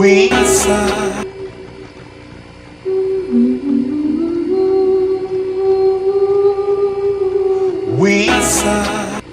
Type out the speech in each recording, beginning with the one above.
We side. We side.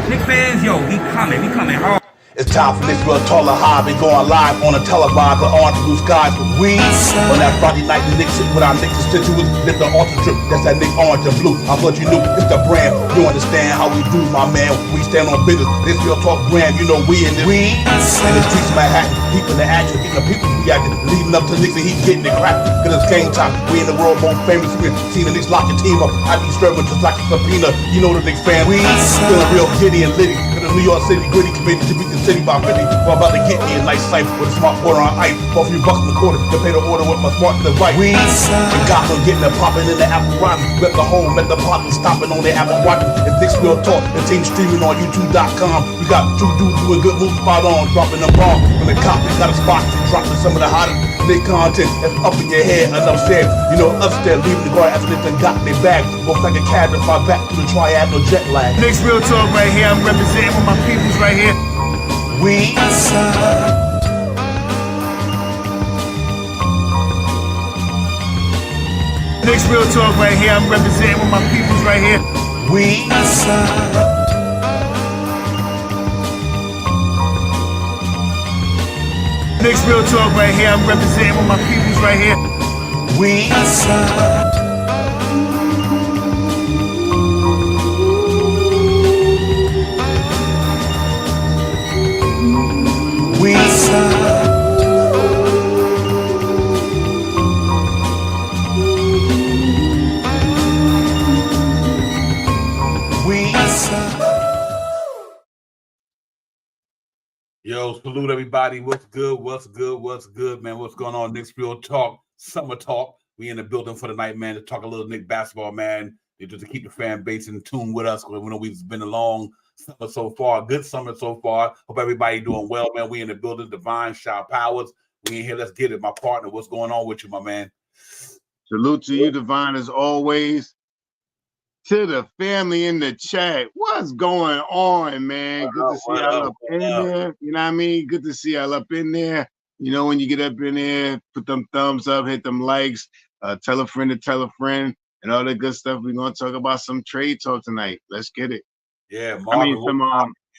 Knicks fans, yo, we coming hard. It's time for Knicks Real Talk hobby going live on a televised on blue skies. We on that Friday night Knicks with our Knicks constituents lift the ultra trip. That's that Knicks orange and blue. I thought you knew it's the brand. You understand how we do, my man. We stand on business. Knicks Real Talk brand. You know we in this. We in the streets of Manhattan, people in the action, getting the people reacting, leading up to Knicks and he's getting it crack. Cause it's game time. We in the world most famous. We seen the Knicks lock your team up. I be serving just like a subpoena. You know the Knicks fan. We feeling real giddy and litty. New York City gritty committee to beat the city by 50. We're about to get me a nice site with a smart quarter on ice for a few bucks in the quarter to pay the order with my smart device. We got them getting it popping in the Apple Watch. Let the home, let the partner stopping on their Apple Watch. It's Knicks Real Talk. The team streaming on YouTube.com. We got two dudes doing good moves spot on, dropping the bomb from the cop. Got a spot to dropping some of the hottest Knicks content that's up in your head. Enough said, you know, upstairs leaving the guard after they done got their bag. Looks like a cab to fly back to the triad, no jet lag. Knicks Real Talk right here. I'm representing with my peoples right here. We side. Knicks Real Talk right here. I'm representing with my peoples right here. We side. Knicks Real Talk right here. I'm representing with my peoples right here. We side. We side. We side. Yo, salute everybody. What's good, man? What's going on? Knicks Real Talk, Summer Talk. We in the building for the night, man, to talk a little Knicks basketball, man. Just to keep the fan base in tune with us. We know we've been a long summer so far, good summer so far. Hope everybody doing well, man. We in the building, Divine, Shaw Powers. We in here, let's get it. My partner, what's going on with you, my man? Salute to you, Divine, as always. To the family in the chat, what's going on, man? Good to see y'all up in there. You know what I mean? Good to see y'all up in there. You know, when you get up in there, put them thumbs up, hit them likes, tell a friend to tell a friend, and all that good stuff. We're gonna talk about some trade talk tonight. Let's get it. Yeah, Marvin,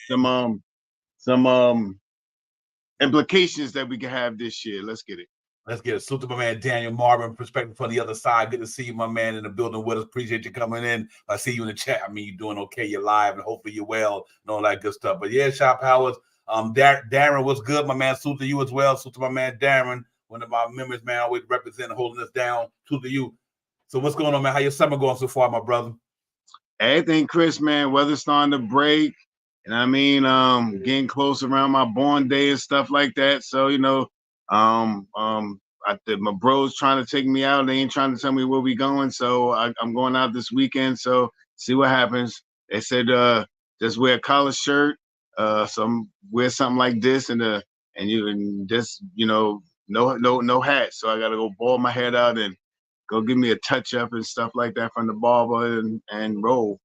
I mean some implications that we can have this year. Let's get it. Let's get it. Salute to my man Daniel Marvin, perspective from the other side. Good to see you, my man, in the building with us. Appreciate you coming in. I see you in the chat. I mean, you're doing okay. You're live, and hopefully you're well and all that good stuff. But yeah, Shop Powers. Darren, what's good, my man? Salute to you as well. Salute to my man Darren, one of our members, man, always representing, holding us down. Salute to you. So what's going on, man? How your summer going so far, my brother? Everything, Chris, man. Weather's starting to break. And I mean, getting close around my born day and stuff like that. So, you know, my bros trying to take me out. They ain't trying to tell me where we going. So I'm going out this weekend. So see what happens. They said just wear a collar shirt, wear something like this, and just, you know, no hat. So I gotta go bald my head out and go give me a touch up and stuff like that from the barber and roll.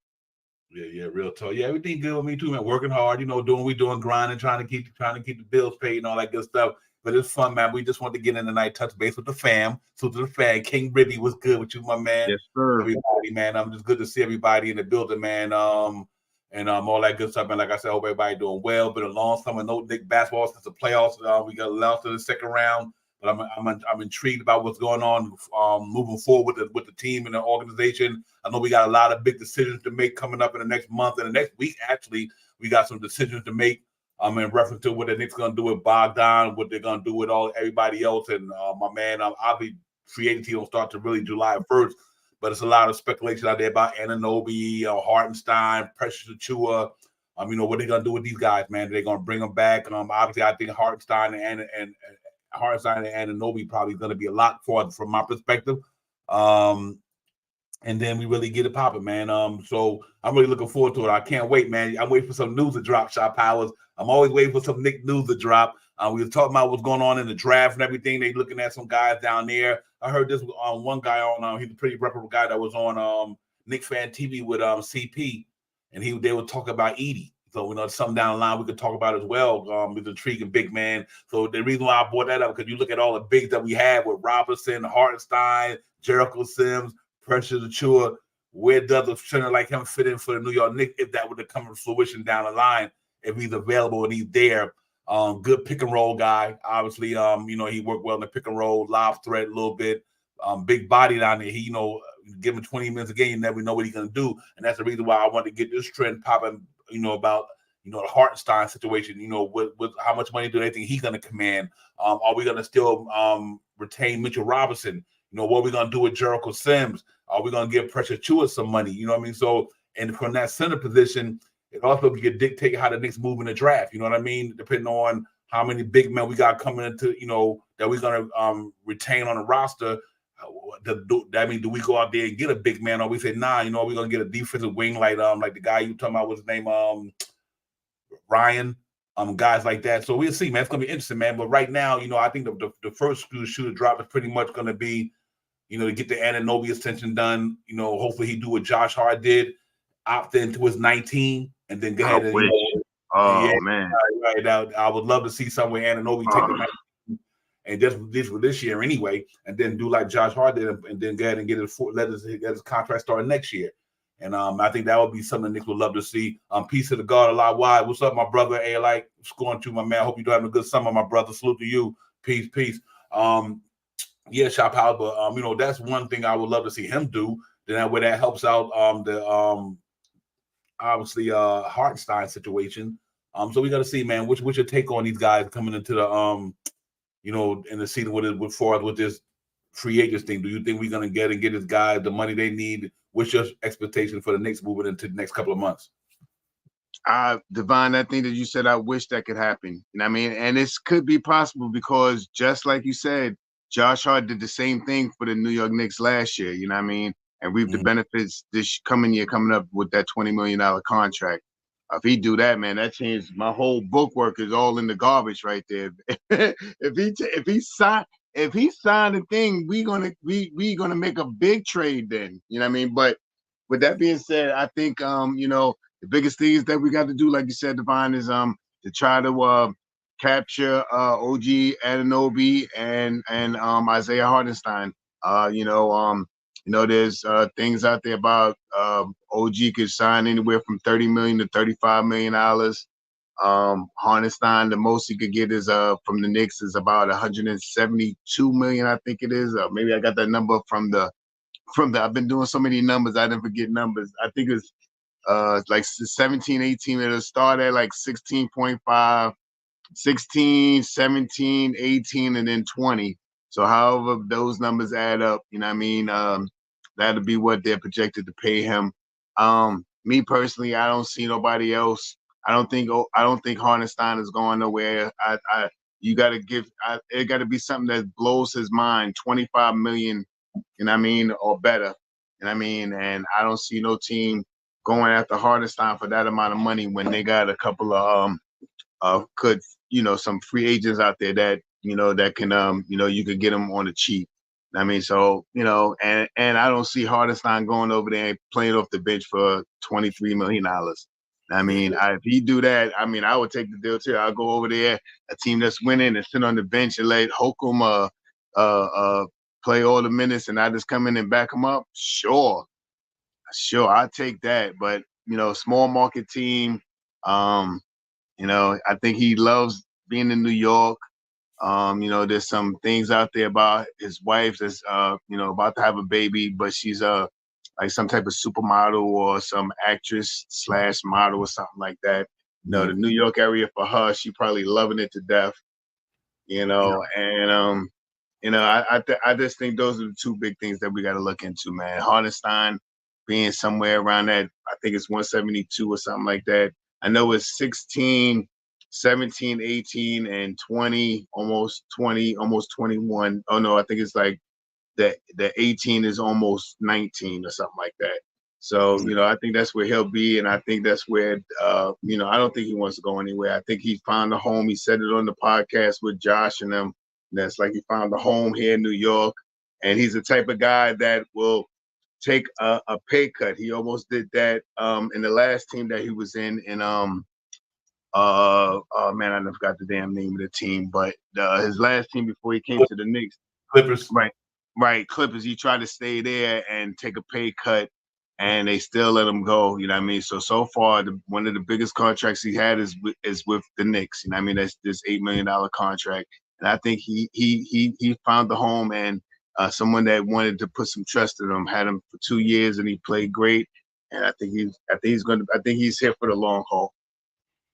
Yeah, real talk. Yeah, everything good with me too, man. Working hard, you know, doing what we doing, grinding, trying to keep the bills paid and all that good stuff. But it's fun, man. We just want to get in tonight, touch base with the fam. So to the fan, King Ribby, what's good with you, my man? Yes, sir. Everybody, man. I'm just good to see everybody in the building, man. All that good stuff, man. Like I said, hope everybody doing well. Been a long summer, no Knicks basketball since the playoffs. We got lost to the second round. But I'm intrigued about what's going on moving forward with the team and the organization. I know we got a lot of big decisions to make coming up in the next month and the next week. Actually, we got some decisions to make. In reference to what the Knicks going to do with Bogdan, what they're going to do with everybody else, and my man, obviously free agency don't start to really July 1st. But it's a lot of speculation out there about Anunoby, Hartenstein, Precious Achiuwa. You know what they're going to do with these guys, man. They're going to bring them back. Obviously, I think Hartenstein and Anunoby probably going to be a lot for from my perspective. And then we really get it popping, man. So I'm really looking forward to it. I can't wait, man. I'm waiting for some news to drop, Shop Powers. I'm always waiting for some Knicks news to drop. We were talking about what's going on in the draft and everything. They looking at some guys down there. I heard this one guy on, he's a pretty reputable guy that was on Knicks Fan TV with CP, and they were talking about Edey. So we know something down the line we could talk about as well. With the intriguing big man. So the reason why I brought that up, because you look at all the bigs that we have with Robinson, Hartenstein, Jericho Sims, Precious Achua. Where does a center like him fit in for the New York Knicks if that were to come to fruition down the line? If he's available and he's there, good pick and roll guy. Obviously, he worked well in the pick and roll, lob threat a little bit. Big body down there. He, give him 20 minutes a game, you never know what he's gonna do, and that's the reason why I want to get this trend popping. About the Hartenstein situation. With how much money do they think he's gonna command? Are we gonna still retain Mitchell Robinson? What are we gonna do with Jericho Sims? Are we gonna give Precious Chua some money? You know what I mean? So, and from that center position, it also can dictate how the Knicks move in the draft. You know what I mean? Depending on how many big men we got coming into, that we're gonna retain on the roster. Do we go out there and get a big man, or we say, nah, we're gonna get a defensive wing like the guy you talking about, what's his name, Ryan, guys like that. So we'll see, man. It's gonna be interesting, man. But right now, I think the first shoe to drop is pretty much gonna be, to get the Anunoby extension done. Hopefully he do what Josh Hart did, opt into his 19, and then go ahead and man, right out. I would love to see somewhere Anunoby take the 19. And just for this year anyway, and then do like Josh Hart did, and then go ahead and get his contract starting next year. And I think that would be something Knicks would love to see. Peace to the God, a lot wide. What's up, my brother? Hey, like scoring to my man. Hope you're having a good summer, my brother. Salute to you. Peace. Yeah, Shop House, but that's one thing I would love to see him do. Then that way that helps out obviously Hartenstein situation. So we got to see, man. What's your take on these guys coming into the in the season with this free agents thing? Do you think we're gonna get his guys the money they need? What's your expectation for the Knicks moving into the next couple of months? Divine, that thing that you said, I wish that could happen. You know what I mean? And this could be possible because just like you said, Josh Hart did the same thing for the New York Knicks last year, you know what I mean? And reap the benefits this coming up with that $20 million contract. If he do that, man, that changed my whole bookwork is all in the garbage right there. if he signed the thing, we gonna make a big trade then. You know what I mean? But with that being said, I think the biggest thing is that we got to do, like you said, Divine, is to try to capture OG Anunoby and Isaiah Hartenstein. There's things out there about OG could sign anywhere from $30 million to $35 million. Hartenstein, the most he could get is from the Knicks is about $172 million, I think it is. Maybe I got that number from the. I've been doing so many numbers, I didn't forget numbers. I think it's like 17, 18. It'll start at like 16.5, 16, 17, 18, and then 20. So however those numbers add up, you know what I mean? That'll be what they're projected to pay him. Me personally, I don't see nobody else. I don't think Hartenstein is going nowhere. It got to be something that blows his mind. 25 million, you know what I mean, or better. You know what I mean? And I don't see no team going after Hartenstein for that amount of money when they got a couple of some free agents out there that that can you could get them on the cheap. I mean, so and I don't see Hartenstein going over there and playing off the bench for $23 million. I mean, if he do that, I mean, I would take the deal too. I'll go over there, a team that's winning, and sit on the bench and let Holcomb play all the minutes, and I just come in and back him up. Sure, I'll take that. But small market team. I think he loves being in New York. There's some things out there about his wife that's about to have a baby, but she's like some type of supermodel or some actress / model or something like that. The New York area for her, she probably loving it to death. And I just think those are the two big things that we got to look into, man. Hartenstein being somewhere around that, I think it's 172 or something like that. I know it's 16, 17, 18, and 20, almost 21. Oh no, I think it's like the 18 is almost 19 or something like that. So, I think that's where he'll be. And I think that's where, I don't think he wants to go anywhere. I think he found a home. He said it on the podcast with Josh and them. And that's like he found a home here in New York. And he's the type of guy that will take a pay cut. He almost did that in the last team that he was in oh man, I forgot the damn name of the team, but his last team before he came to the Knicks. Clippers. Right, Clippers. He tried to stay there and take a pay cut, and they still let him go. You know what I mean? So far, one of the biggest contracts he had is with the Knicks. You know what I mean? That's this $8 million contract, and I think he found the home and someone that wanted to put some trust in him. Had him for 2 years, and he played great. And I think he's here for the long haul.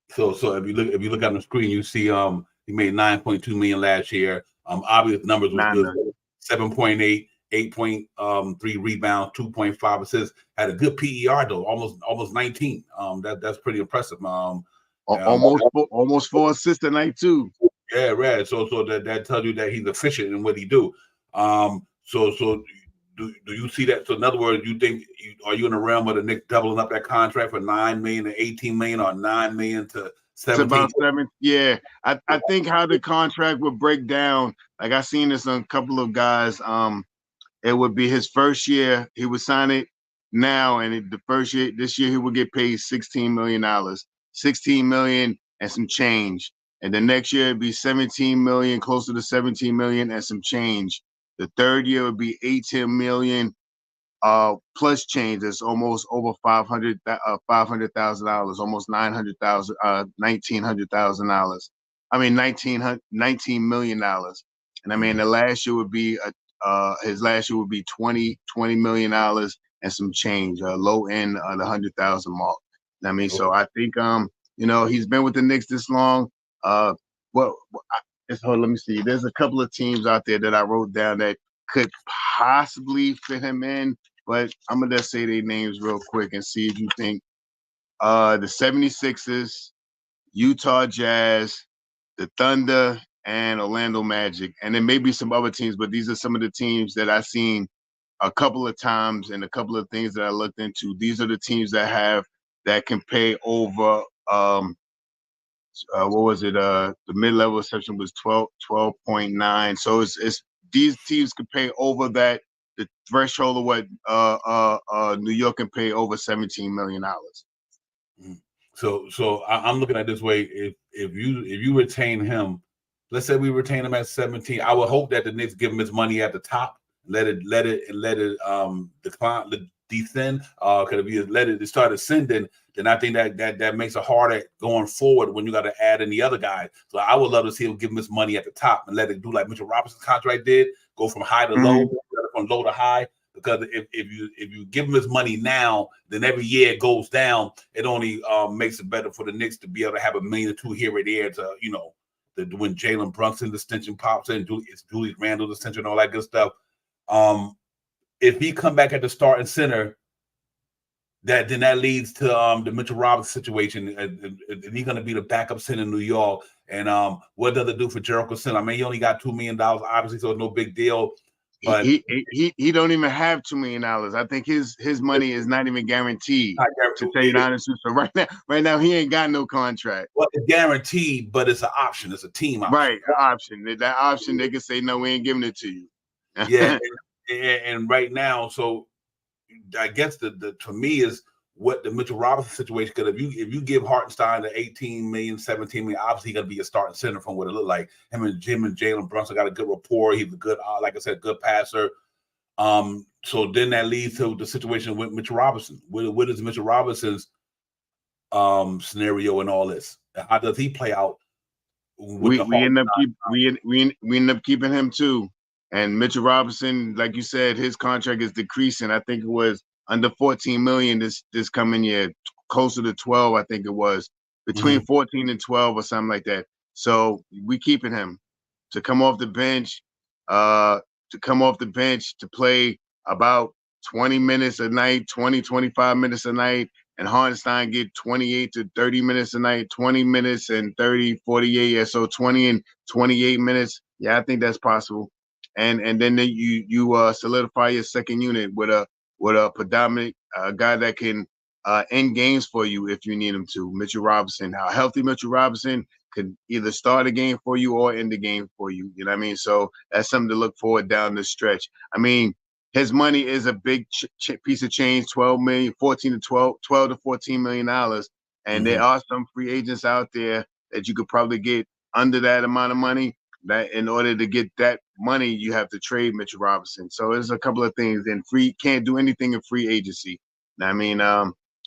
So if you look on the screen, you see he made 9.2 million last year. Obvious numbers was good. 7.8, 8.3 rebounds, 2.5 assists. Had a good PER though, almost 19. That's pretty impressive. Almost 4 assists a night too. Yeah, right. So that tells you that he's efficient in what he do. So do you see that? So in other words, are you in the realm of the Knicks doubling up that contract for 9 million to 18 million or 9 million to 17? It's about 7. Yeah, I think how the contract would break down. Like I seen this on a couple of guys. It would be his first year. He would sign it now, and the first year, this year, he would get paid $16 million, $16 million and some change. And the next year it'd be 17 million, closer to 17 million and some change. The third year would be 18 million plus change. That's almost over $500,000, almost $1900,000. I mean $19 million. And I mean the last year would be his last year would be $20 million and some change, low end the 100,000 mark. I mean, so I think he's been with the Knicks this long. Let me see. There's a couple of teams out there that I wrote down that could possibly fit him in, but I'm gonna just say their names real quick and see if you think the 76ers, Utah Jazz, the Thunder, and Orlando Magic. And then maybe some other teams, but these are some of the teams that I've seen a couple of times and a couple of things that I looked into. These are the teams that can pay over what was it? The mid-level section was 12.9. So it's these teams can pay over the threshold of what New York can pay over $17 million. So I'm looking at it this way. If you retain him, let's say we retain him at 17, I would hope that the Knicks give him his money at the top, let it decline, descend. Because if you let it start ascending, then I think that makes it harder going forward when you got to add in the other guys. So I would love to see him give him his money at the top and let it do like Mitchell Robinson's contract did, go from high to low, from low to high. Because if you give him his money now, then every year it goes down. It only makes it better for the Knicks to be able to have $1 million or $2 million here or there to when Jalen Brunson extension pops in, it's Julius Randle extension, all that good stuff. If he come back at the starting center, that leads to the Mitchell Robinson situation. And he's going to be the backup center in New York. And what does it do for Jericho Center? I mean, he only got $2 million, obviously, so it's no big deal. But he don't even have $2 million. I think his money is not even guaranteed. To tell you the honest truth. So right now he ain't got no contract. Well, it's guaranteed, but it's an option. It's a team option. Right, an option. That option, they can say no, we ain't giving it to you. Yeah, and right now, so I guess the to me is what the Mitchell Robinson situation. Because if you give Hartenstein the 18 million, 17 million, obviously he's gonna be a starting center from what it looked like. Him and Jalen Brunson got a good rapport. He's a good, like I said, good passer. So then that leads to the situation with Mitchell Robinson. What is Mitchell Robinson's scenario and all this? How does he play out? We end up keeping him too. And Mitchell Robinson, like you said, his contract is decreasing. I think it was under 14 million this coming year, closer to 12. I think it was between 14 and 12 or something like that. So we keeping him to come off the bench, to play about 20 minutes a night, 25 minutes a night, and Hartenstein get 28 to 30 minutes a night, 20 minutes and 30, 48. Yeah, so 20 and 28 minutes. Yeah, I think that's possible. And then you solidify your second unit with a predominant guy that can end games for you if you need him to. Mitchell Robinson, how healthy Mitchell Robinson could either start a game for you or end the game for you. You know what I mean? So that's something to look forward down the stretch. I mean, his money is a big piece of change, 12 to 14 million dollars. And there are some free agents out there that you could probably get under that amount of money. That in order to get that money, you have to trade Mitchell Robinson. So there's a couple of things. And can't do anything in free agency. I mean,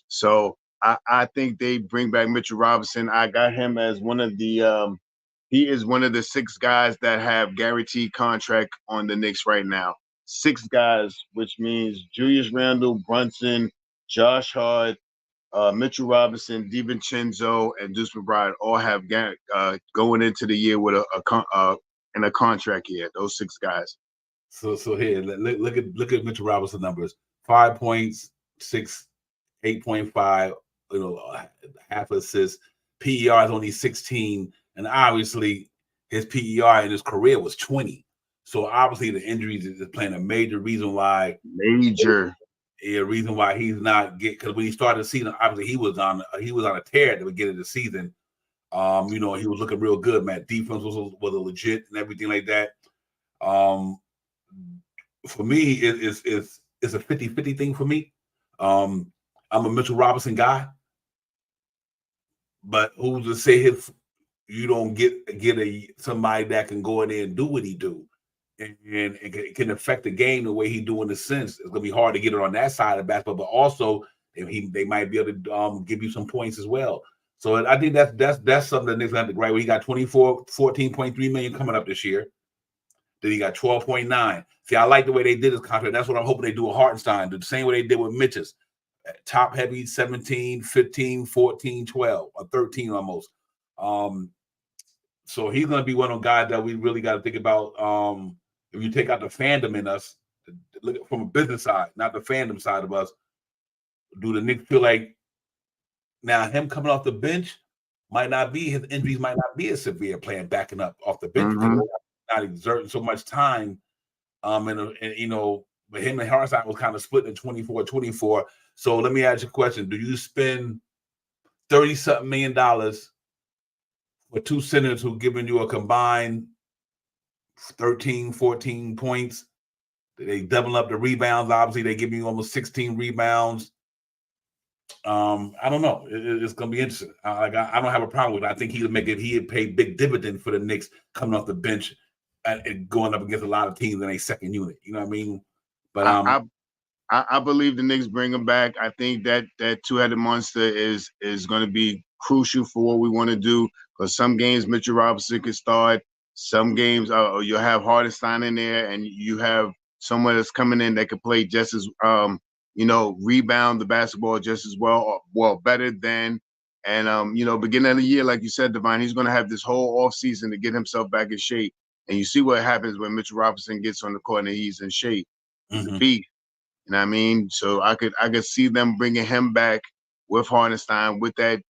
so I think they bring back Mitchell Robinson. I got him as one of the he is one of the 6 guys that have guaranteed contract on the Knicks right now. 6 guys, which means Julius Randle, Brunson, Josh Hart, Mitchell Robinson, DiVincenzo, and Deuce McBride all have going into the year with in a contract year. Those 6 guys. So here, look at Mitchell Robinson numbers: 5 points, 8.5, half assist. PER is only 16, and obviously his PER in his career was 20. So obviously the injuries is playing a major reason why. Reason why he's not because when he started the season, obviously he was on a tear at the beginning of the season. He was looking real good, man. Defense was a legit and everything like that. For me, it's a 50-50 thing for me. I'm a Mitchell Robinson guy, but who's to say you don't get somebody that can go in there and do what he do? And it can affect the game the way he do in a sense. It's gonna be hard to get it on that side of basketball, but also they might be able to give you some points as well. So I think that's something that Knicks have to right where he got 14.3 million coming up this year. Then he got 12.9. See, I like the way they did his contract. That's what I'm hoping they do with Hartenstein. The same way they did with Mitch's. Top heavy 17, 15, 14, 12, or 13 almost. So he's gonna be one of those guys that we really got to think about. If you take out the fandom in us, look from a business side, not the fandom side of us, do the Knicks feel like now him coming off the bench his injuries might not be as severe playing backing up off the bench because they're not exerting so much time. But him and Hartenstein was kind of split in 24-24. So let me ask you a question. Do you spend $30-something million for 2 centers who giving you a combined 13, 14 points? They double up the rebounds. Obviously, they give you almost 16 rebounds. I don't know. It's going to be interesting. I don't have a problem with it. I think he'd pay big dividend for the Knicks coming off the bench and going up against a lot of teams in a second unit. You know what I mean? But I believe the Knicks bring him back. I think that two-headed monster is going to be crucial for what we want to do. Because some games Mitchell Robinson can start. Some games you'll have Hartenstein in there, and you have someone that's coming in that can play just as rebound the basketball just as well better than. And beginning of the year, like you said, Divine, he's going to have this whole off season to get himself back in shape. And you see what happens when Mitchell Robinson gets on the court and he's in shape. He's a beast. You know what I mean? So I could see them bringing him back with Hartenstein with that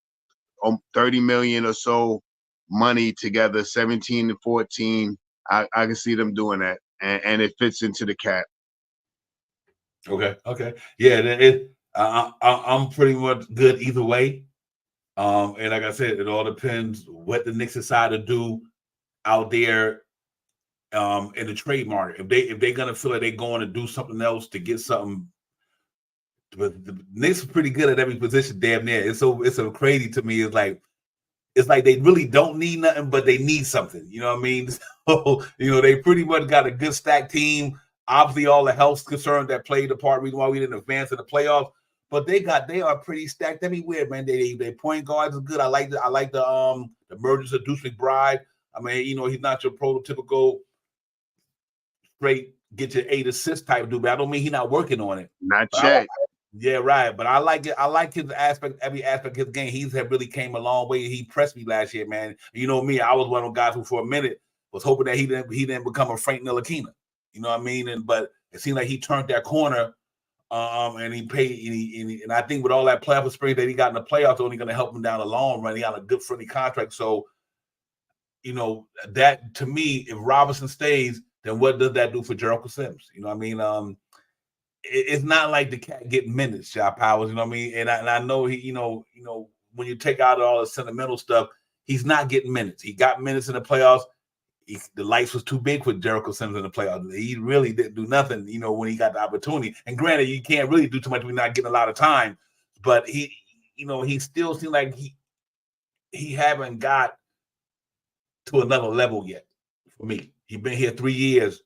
$30 million or so money together, 17 to 14. I can see them doing that, and it fits into the cap. Okay. Yeah, I'm pretty much good either way. And like I said, it all depends what the Knicks decide to do out there in the trade market. If they're gonna feel like they're going to do something else to get something. But the Knicks are pretty good at every position, damn near. It's so crazy to me. It's like they really don't need nothing, but they need something. You know what I mean? So they pretty much got a good stacked team. Obviously, all the health concerns that played the part reason why we didn't advance in the playoffs. But they are pretty stacked everywhere, man. They point guards is good. I like the emergence of Deuce McBride. I mean, he's not your prototypical straight get your 8 assists type dude, but I don't mean he's not working on it. Not yet. Yeah, right. But I like it. I like his aspect, every aspect of his game. He's really came a long way. He pressed me last year, man. You know me, I was one of those guys who for a minute was hoping that he didn't become a Frank Ntilikina. You know what I mean? But it seemed like he turned that corner. And he paid, and I think with all that playoff experience that he got in the playoffs, only going to help him down the long run. He got a good friendly contract. So, that to me, if Robinson stays, then what does that do for Jericho Sims? You know what I mean? It's not like the cat getting minutes, Shot Powers. You know what I mean? And I know he, when you take out all the sentimental stuff, he's not getting minutes. He got minutes in the playoffs. The lights was too big for Jericho Sims in the playoffs. He really didn't do nothing, when he got the opportunity. And granted, you can't really do too much when you're not getting a lot of time. But he he still seems like he haven't got to another level yet. For me, he's been here 3 years.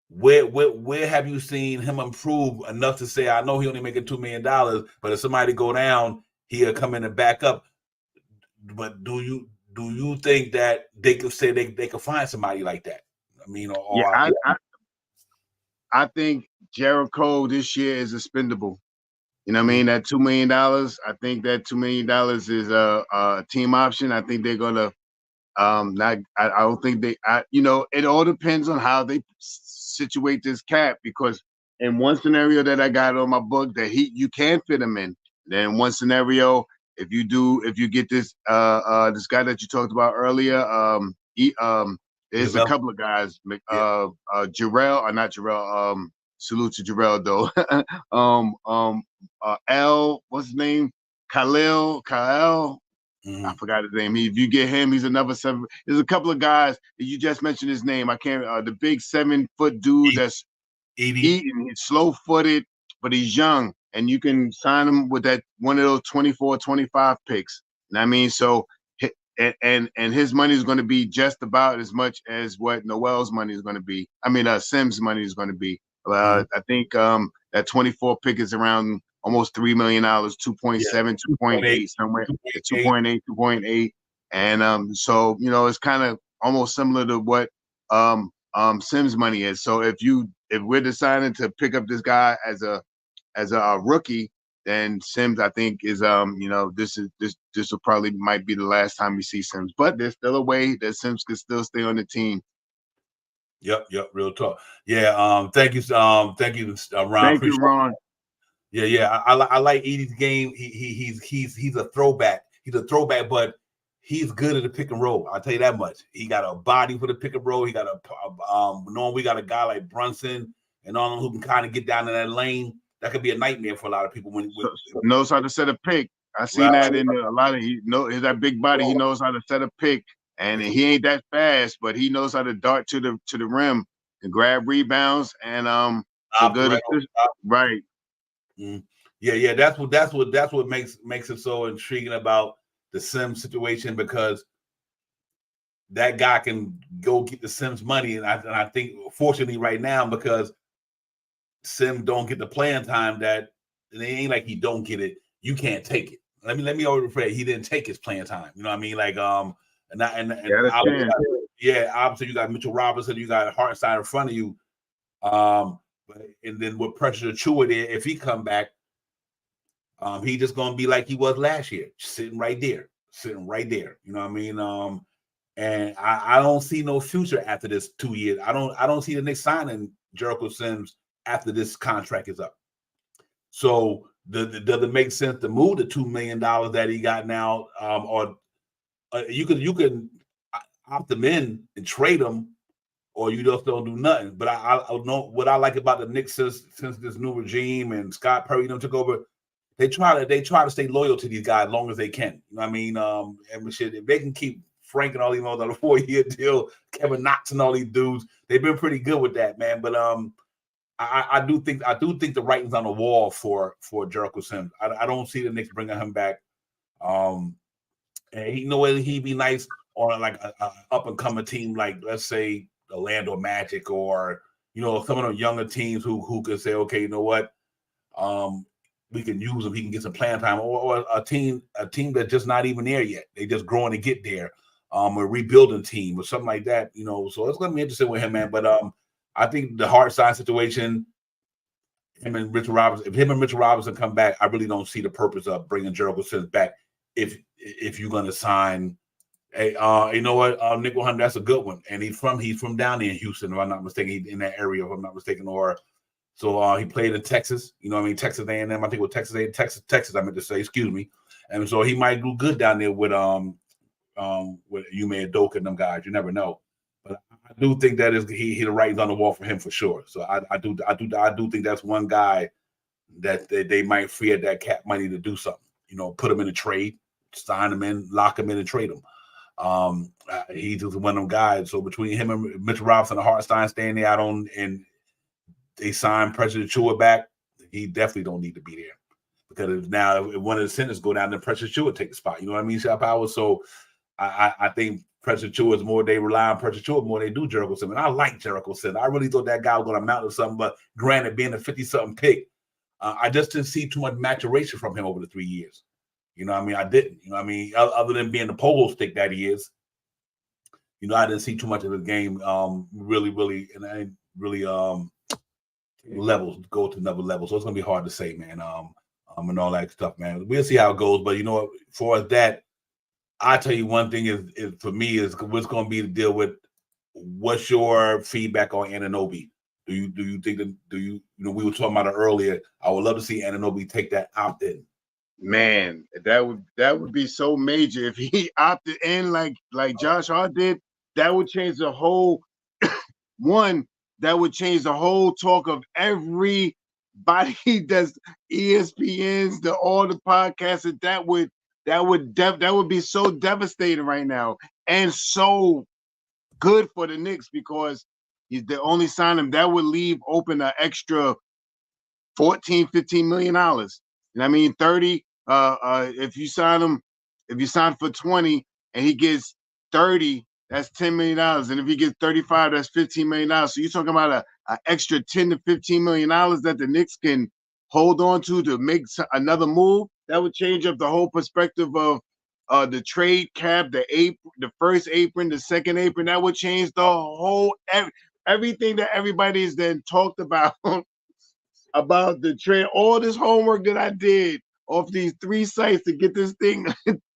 Where have you seen him improve enough to say, I know he only making $2 million, but if somebody go down, he'll come in and back up? But do you think that they could say they could find somebody like that? I mean, I think Jericho this year is expendable. You know what I mean? That $2 million, I think that $2 million is a team option. I think they're gonna I don't think it all depends on how they situate this cap, because in one scenario that I got on my book that you can fit him in. Then one scenario, if you get this this guy that you talked about earlier, there's a couple of guys, Jarrell, or not Jarrell, salute to Jarrell though. What's his name? Kyle. I forgot his name. If you get him, he's another 7. There's a couple of guys that you just mentioned his name. I can't. The big 7-foot dude that's eating. He's slow-footed, but he's young, and you can sign him with that one of those 24, 25 picks. You know what I mean? So, and his money is going to be just about as much as what Noel's money is going to be. I mean, Sims' money is going to be. I think that 24 pick is around almost $3 million, 2.7, 2.8, somewhere, 2.8, 2.8. And so, it's kind of almost similar to what Sims' money is. So if we're deciding to pick up this guy as a rookie, then Sims, I think, is this will probably might be the last time we see Sims. But there's still a way that Sims can still stay on the team. Yep, real talk. Yeah, thank you, Ron. Thank you, Ron. Yeah. I like Edie's game. He's a throwback. He's a throwback, but he's good at the pick and roll. I'll tell you that much. He got a body for the pick and roll. He got knowing we got a guy like Brunson and all of them who can kind of get down in that lane. That could be a nightmare for a lot of people. Knows how to set a pick. I seen that in a lot of that big body. He knows how to set a pick, and he ain't that fast, but he knows how to dart to the rim and grab rebounds and good right. Yeah. That's what makes it so intriguing about the Sims situation, because that guy can go get the Sims money, and I think fortunately right now, because Sims don't get the playing time, that it ain't like he don't get it. You can't take it. Let me rephrase. He didn't take his playing time. You know what I mean? Like obviously you got Mitchell Robinson, you got Hartenstein in front of you. And then with Pressure Chua there, if he come back, he just gonna be like he was last year, sitting right there. You know what I mean? And I don't see no future after this 2 years. I don't see the Knicks signing Jericho Sims after this contract is up. So does it make sense to move the $2 million that he got now, or you can opt him in and trade him, or you just don't do nothing? But I know what I like about the Knicks since this new regime and Scott Perry them took over. They try to stay loyal to these guys as long as they can. You know what I mean? And shit, if they can keep Frank and all these ones on a 4-year deal, Kevin Knox and all these dudes, they've been pretty good with that, man. But I do think the writing's on the wall for Jericho Sims. I don't see the Knicks bringing him back. And he'd be nice on like a up and coming team, like let's say the Orlando Magic, or some of the younger teams who could say, okay, you know what, we can use him. He can get some playing time, or a team that's just not even there yet. They just growing to get there. A rebuilding team or something like that. So it's gonna be interesting with him, man. But I think the Hartenstein situation, if him and Mitchell Robinson come back, I really don't see the purpose of bringing Jericho Sims back if you're gonna sign. Hey, you know what, Nickel Hunter, that's a good one, and he's from down there in Houston, if I'm not mistaken. He's in that area, if I'm not mistaken, or so he played in Texas. You know what I mean? Texas A&M. I think it was Texas. I meant to say, excuse me. And so he might do good down there with Yume Udoka and them guys. You never know. But I do think that is he the writing's on the wall for him for sure. So I do think that's one guy that they might free up that cap money to do something. Put him in a trade, sign him in, lock him in, and trade him. He's just one of them guys. So between him and Mitchell Robinson and Hartenstein staying there, and they signed President Chua back, he definitely don't need to be there. because now if one of the centers go down, then Precious Stewart take the spot. You know what I mean, Shot Power? So I think Precious Stewart is more, they rely on Precious Stewart more than they do Jericho Simmons. I like Jericho Simmons. I really thought that guy was going to mount to something, but granted, being a 50-something pick, I just didn't see too much maturation from him over the 3 years. You know what I mean? I didn't. You know what I mean? Other than being the polo stick that he is, you know, I didn't see too much of his game really levels, go to another level. So it's going to be hard to say, man, and all that stuff, man. We'll see how it goes. But, you know, as far as that, I tell you one thing is for me is what's going to be to deal with. What's your feedback on Anunoby? Do you think that you know, we were talking about it earlier. I would love to see Anunoby take that opt-in. Man, that would be so major if he opted in like Josh Hart did. That would change the whole one. That would change the whole talk of everybody that's ESPN's, all the podcasts. That would be so devastating right now, and so good for the Knicks because he's the only sign him. That would leave open an extra $14-15 million. You know what I mean? 30. If you sign for 20 and he gets 30, that's $10 million. And if he gets 35, that's $15 million. So you're talking about an extra $10 to $15 million that the Knicks can hold on to make another move. That would change up the whole perspective of the trade cap, the first apron, the second apron. That would change the whole everything that everybody's then talked about about the trade. All this homework that I did off these 3 sites to get this thing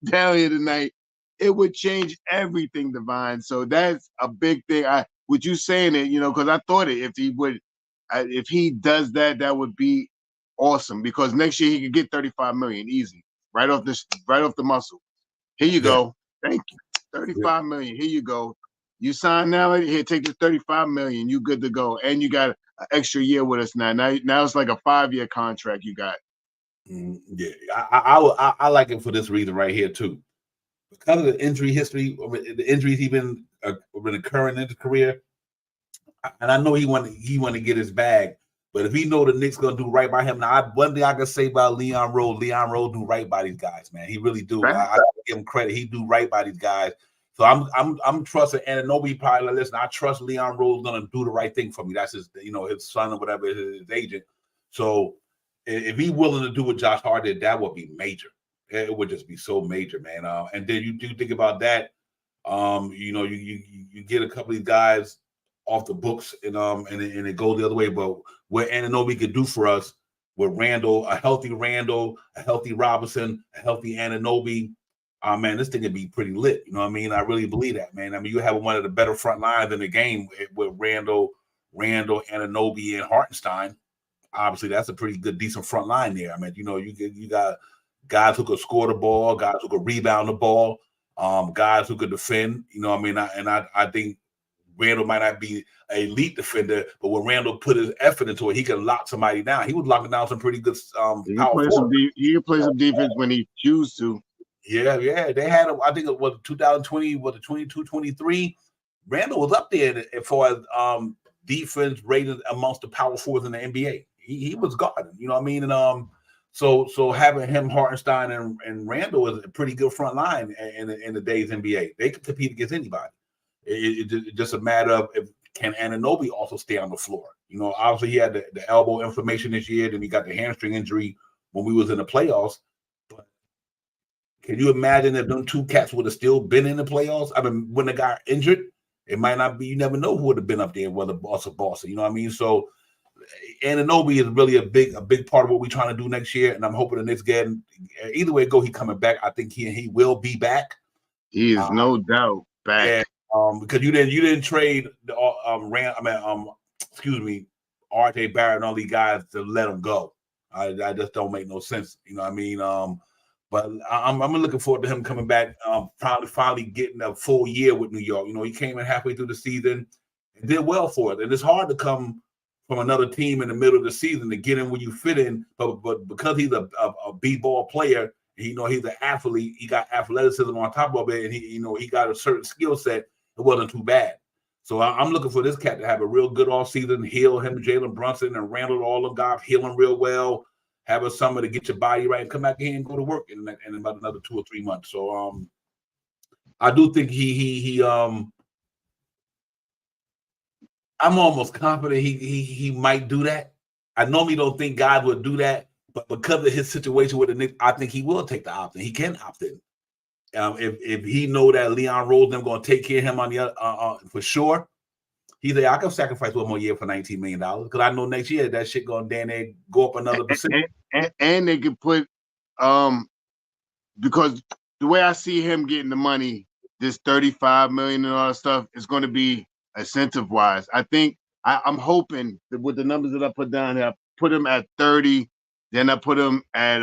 down here tonight, it would change everything, Divine. So that's a big thing. With you saying it, you know, because I thought if he does that, that would be awesome. Because next year he could get $35 million easy, right off the muscle. Here you go. Thank you. $35 million. Here you go. You sign now. Here, take the $35 million. You good to go, and you got an extra year with us now. Now it's like a 5-year contract you got. Yeah, I like him for this reason right here too, because of the injury history, the injuries he's been occurring in his career, and I know he want to get his bag. But if he know the Knicks gonna do right by him, now one thing I can say about Leon Rose do right by these guys, man. He really do. Right. I give him credit. He do right by these guys. So I'm trusting Anunoby. Probably like, listen, I trust Leon Rose gonna do the right thing for me. That's his, you know, his son or whatever, his agent. So if he's willing to do what Josh Hart did, that would be major. It would just be so major, man. And then you do think about that. You know, you get a couple of these guys off the books, and it goes the other way. But what Anunoby could do for us with Randall, a healthy Robinson, a healthy Anunoby, man, this thing could be pretty lit. You know what I mean? I really believe that, man. I mean, you have one of the better front lines in the game with Randall, Anunoby, and Hartenstein. Obviously, that's a pretty good, decent front line there. I mean, you know, you got guys who could score the ball, guys who could rebound the ball, guys who could defend. You know what I mean? I think Randall might not be an elite defender, but when Randall put his effort into it, he can lock somebody down. He was locking down some pretty good he can play some defense when he chooses to. Yeah. They had I think it was 2020, was it 22, 23? Randall was up there as far as defense rated amongst the power forwards in the NBA. He was guarding, you know what I mean? And so having him, Hartenstein, and Randall is a pretty good front line in the day's NBA. They can compete against anybody. It's just a matter of can Anunoby also stay on the floor. You know, obviously he had the elbow inflammation this year, then he got the hamstring injury when we was in the playoffs. But can you imagine if them two cats would have still been in the playoffs? I mean, when they got injured, it might not be. You never know who would have been up there, whether Boston. You know what I mean? So Anunoby is really a big part of what we're trying to do next year, and I'm hoping the Knicks get either way it go. He coming back. I think he will be back. He is no doubt back. And, because you didn't trade the RJ Barrett and all these guys to let him go. I just don't make no sense. You know what I mean? But I'm looking forward to him coming back. Finally getting a full year with New York. You know, he came in halfway through the season and did well for it. And it's hard to come from another team in the middle of the season to get in where you fit in. But because he's a b-ball player, you know, he's an athlete. He got athleticism on top of it, and he got a certain skill set. It wasn't too bad. So I'm looking for this cat to have a real good offseason, heal him, Jalen Brunson, and Randall, all them guys, heal him real well, have a summer to get your body right, and come back here and go to work in about another 2 or 3 months. So I do think I'm almost confident he might do that. I normally don't think God would do that, but because of his situation with the Knicks, I think he will take the opt-in. He can opt in. If he know that Leon Rose them going to take care of him on the for sure, he's like, I can sacrifice one more year for $19 million because I know next year that shit going to go up another percent. And they can put because the way I see him getting the money, this $35 million and all that stuff is going to be incentive wise. I think I'm hoping that with the numbers that I put down here, I put him at 30, then I put him at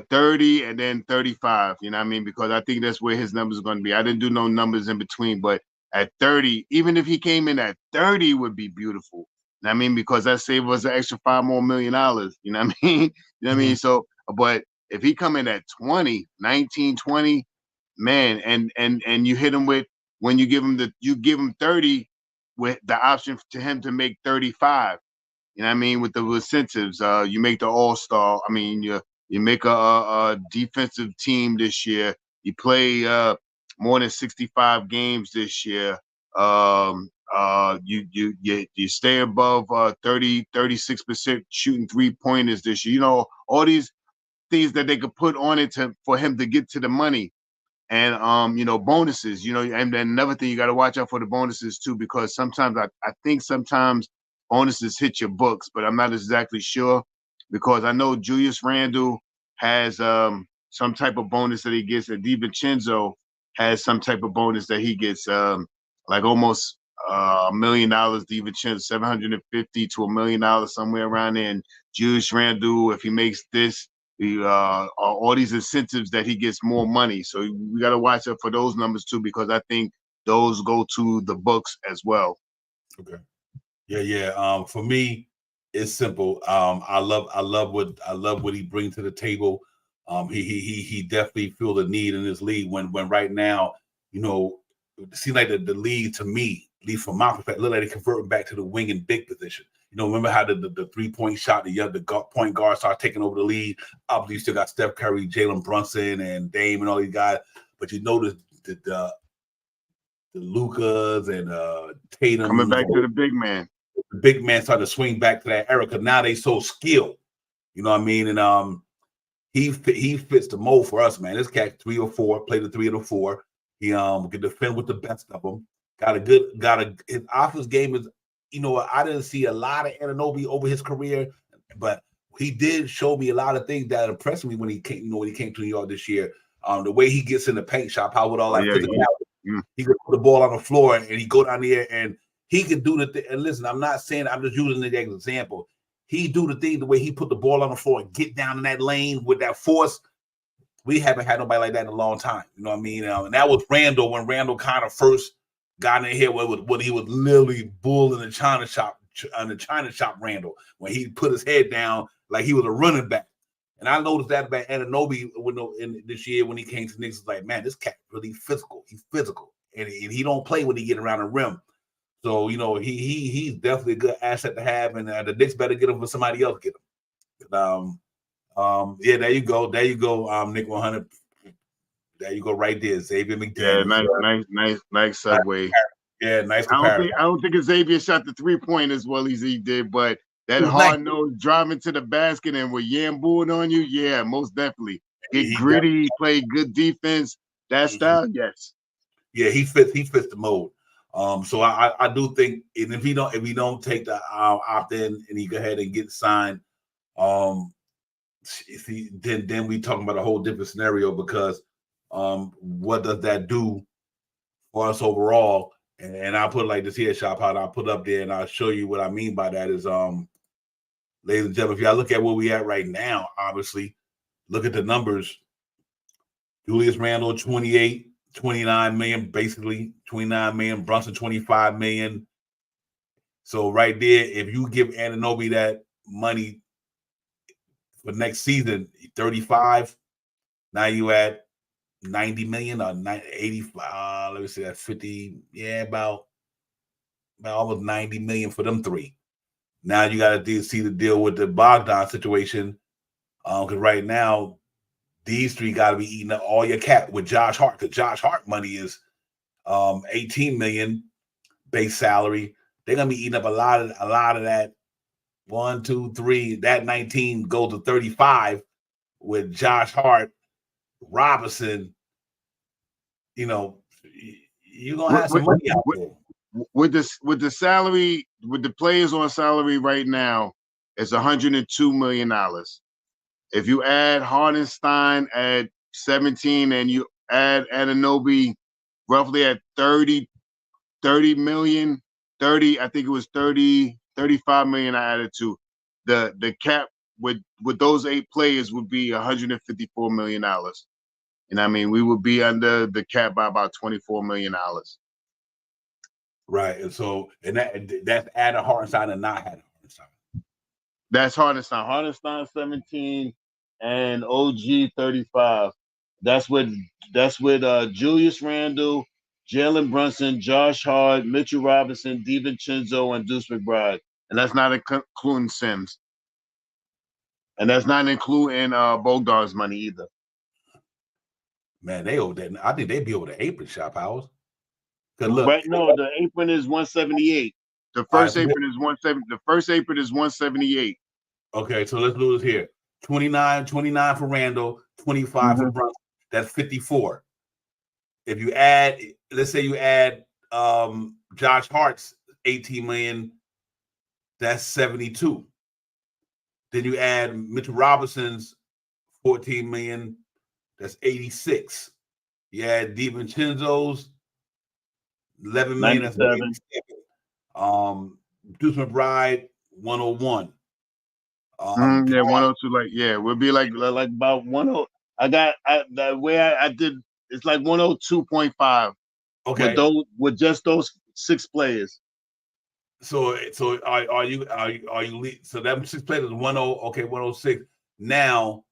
30 and then 35. You know what I mean? Because I think that's where his numbers are going to be. I didn't do no numbers in between, but at 30, even if he came in at 30, would be beautiful. You know what I mean? Because that saved us an extra $5 more million. You know what I mean? You know what I mean? So, but if he come in at 20, 19, 20, man, and you hit him with when you give him 30 with the option to him to make 35. You know what I mean? With the incentives, you make the all-star. I mean, you make a defensive team this year. You play more than 65 games this year. You stay above 36% shooting 3-pointers this year. You know, all these things that they could put on it for him to get to the money. And bonuses, and then another thing you got to watch out for the bonuses too, because sometimes I think sometimes bonuses hit your books, but I'm not exactly sure because I know Julius Randle has some type of bonus that he gets, and DiVincenzo has some type of bonus that he gets, like almost $1 million. DiVincenzo $750 to $1 million somewhere around there, and Julius Randle, if he makes this. All these incentives that he gets more money. So we got to watch out for those numbers too, because I think those go to the books as well. Okay. Yeah. For me, it's simple. I love what he brings to the table. He definitely feel the need in this league when right now, it seems like the league to me, at least from my perspective, look like they converting back to the wing and big position. Remember how the 3-point shot, the point guard started taking over the lead. Obviously, you still got Steph Curry, Jalen Brunson, and Dame, and all these guys. But you notice the Lucas and Tatum coming back to the big man. The big man started to swing back to that era because now they so skilled. You know what I mean? And he fits the mold for us, man. This cat 3 or 4, played the 3 or the 4. He can defend with the best of them. His offense game is. I didn't see a lot of Anunoby over his career, but he did show me a lot of things that impressed me when he came. When he came to New York this year, the way he gets in the paint shop, how with all that physicality, he could put the ball on the floor and he go down there and he could do the thing. And listen, I'm not saying I'm just using the example. He do the thing the way he put the ball on the floor and get down in that lane with that force. We haven't had nobody like that in a long time. You know what I mean? And that was Randall when Randall kind of first got in here when he was literally bull in the China shop Randall, when he put his head down like he was a running back. And I noticed that about Anunoby in this year when he came to Knicks. Like, man, this cat really physical. He's physical, and he don't play when he get around the rim. So he's definitely a good asset to have, and the Knicks better get him for somebody else get him. Yeah, there you go, Nick 100. There you go, right there, Xavier McDaniels. Yeah, nice segue. Yeah, nice comparison. I don't think Xavier shot the 3-point as well as he did, but that hard-nosed driving to the basket and with Yambooing on you, yeah, most definitely. Get gritty, play good defense. That style, yes. Yeah, he fits the mold. So I do think, and if he don't take the opt-in and he go ahead and get signed, then we talking about a whole different scenario, because what does that do for us overall? And I put it like this here, Shop Out. I'll put up there and I'll show you what I mean by that is, ladies and gentlemen, if y'all look at where we at right now, obviously, look at the numbers. Julius Randle, 28, 29 million, basically 29 million. Brunson, 25 million. So right there, if you give Anunoby that money for next season, 35, now you at 90 million or 85, let me see, that's 50, yeah, about almost 90 million for them three. Now you got to see the deal with the Bogdan situation, because right now these three got to be eating up all your cap with Josh Hart, because Josh Hart money is 18 million base salary. They're gonna be eating up a lot of that. 1, 2, 3. That 19 goes to 35 with Josh Hart, Robinson. You know, you're gonna have some money out there. With the salary, with the players on salary right now, it's $102 million. If you add Hardenstein at 17 and you add Anunoby roughly at 30 million, I think it was 35 million I added to. The cap with those 8 players would be $154 million. And I mean, we would be under the cap by about $24 million. Right. And so, and that's adding Hartenstein and not adding Hartenstein. That's Hartenstein. Hartenstein 17 and OG 35. That's with Julius Randle, Jalen Brunson, Josh Hart, Mitchell Robinson, DiVincenzo, and Deuce McBride. And that's not including Sims. And that's not including Bogdan's money either. Man, they owe that. I think they'd be able to apron shop hours. Look, right, no, the apron is 178. The first apron is 170. The first apron is 178. Okay, so let's do this here. 29 for Randall, 25 for Brunson. That's 54. If you add, let's say you add Josh Hart's 18 million, that's 72. Then you add Mitchell Robinson's 14 million, that's 86. You add DiVincenzo's 11 million, that's 87. Deuce McBride 101. Yeah, 102. We'll be like about 10. The way I did, it's like 102.5. Okay, with just those 6 players. So are you so that 6 players is 10, okay, 106. Now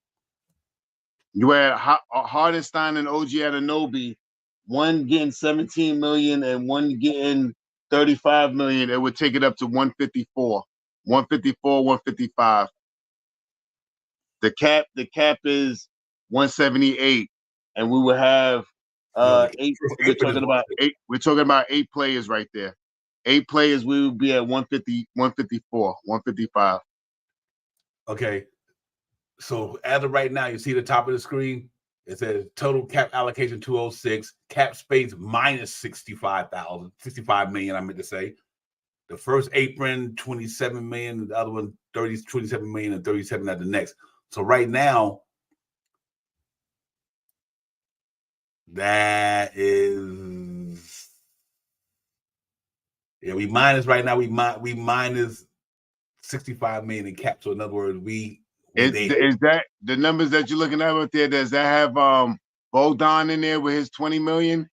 you add Hardenstein and OG Anunoby, one getting 17 million and one getting 35 million. It would take it up to 154. 155. The cap is 178, and we would have 8. We're talking about 8. We're talking about 8 players right there. 8 players, we would be at 150, 154, 155. Okay. So as of right now, you see the top of the screen. It says total cap allocation 206, cap space minus 65 million. I meant to say. The first apron 27 million, the other one 27 million, and 37 at the next. So right now, that is we minus right now. We minus 65 million in cap. So in other words, is that the numbers that you're looking at right there? Does that have Bogdan in there with his 20 million?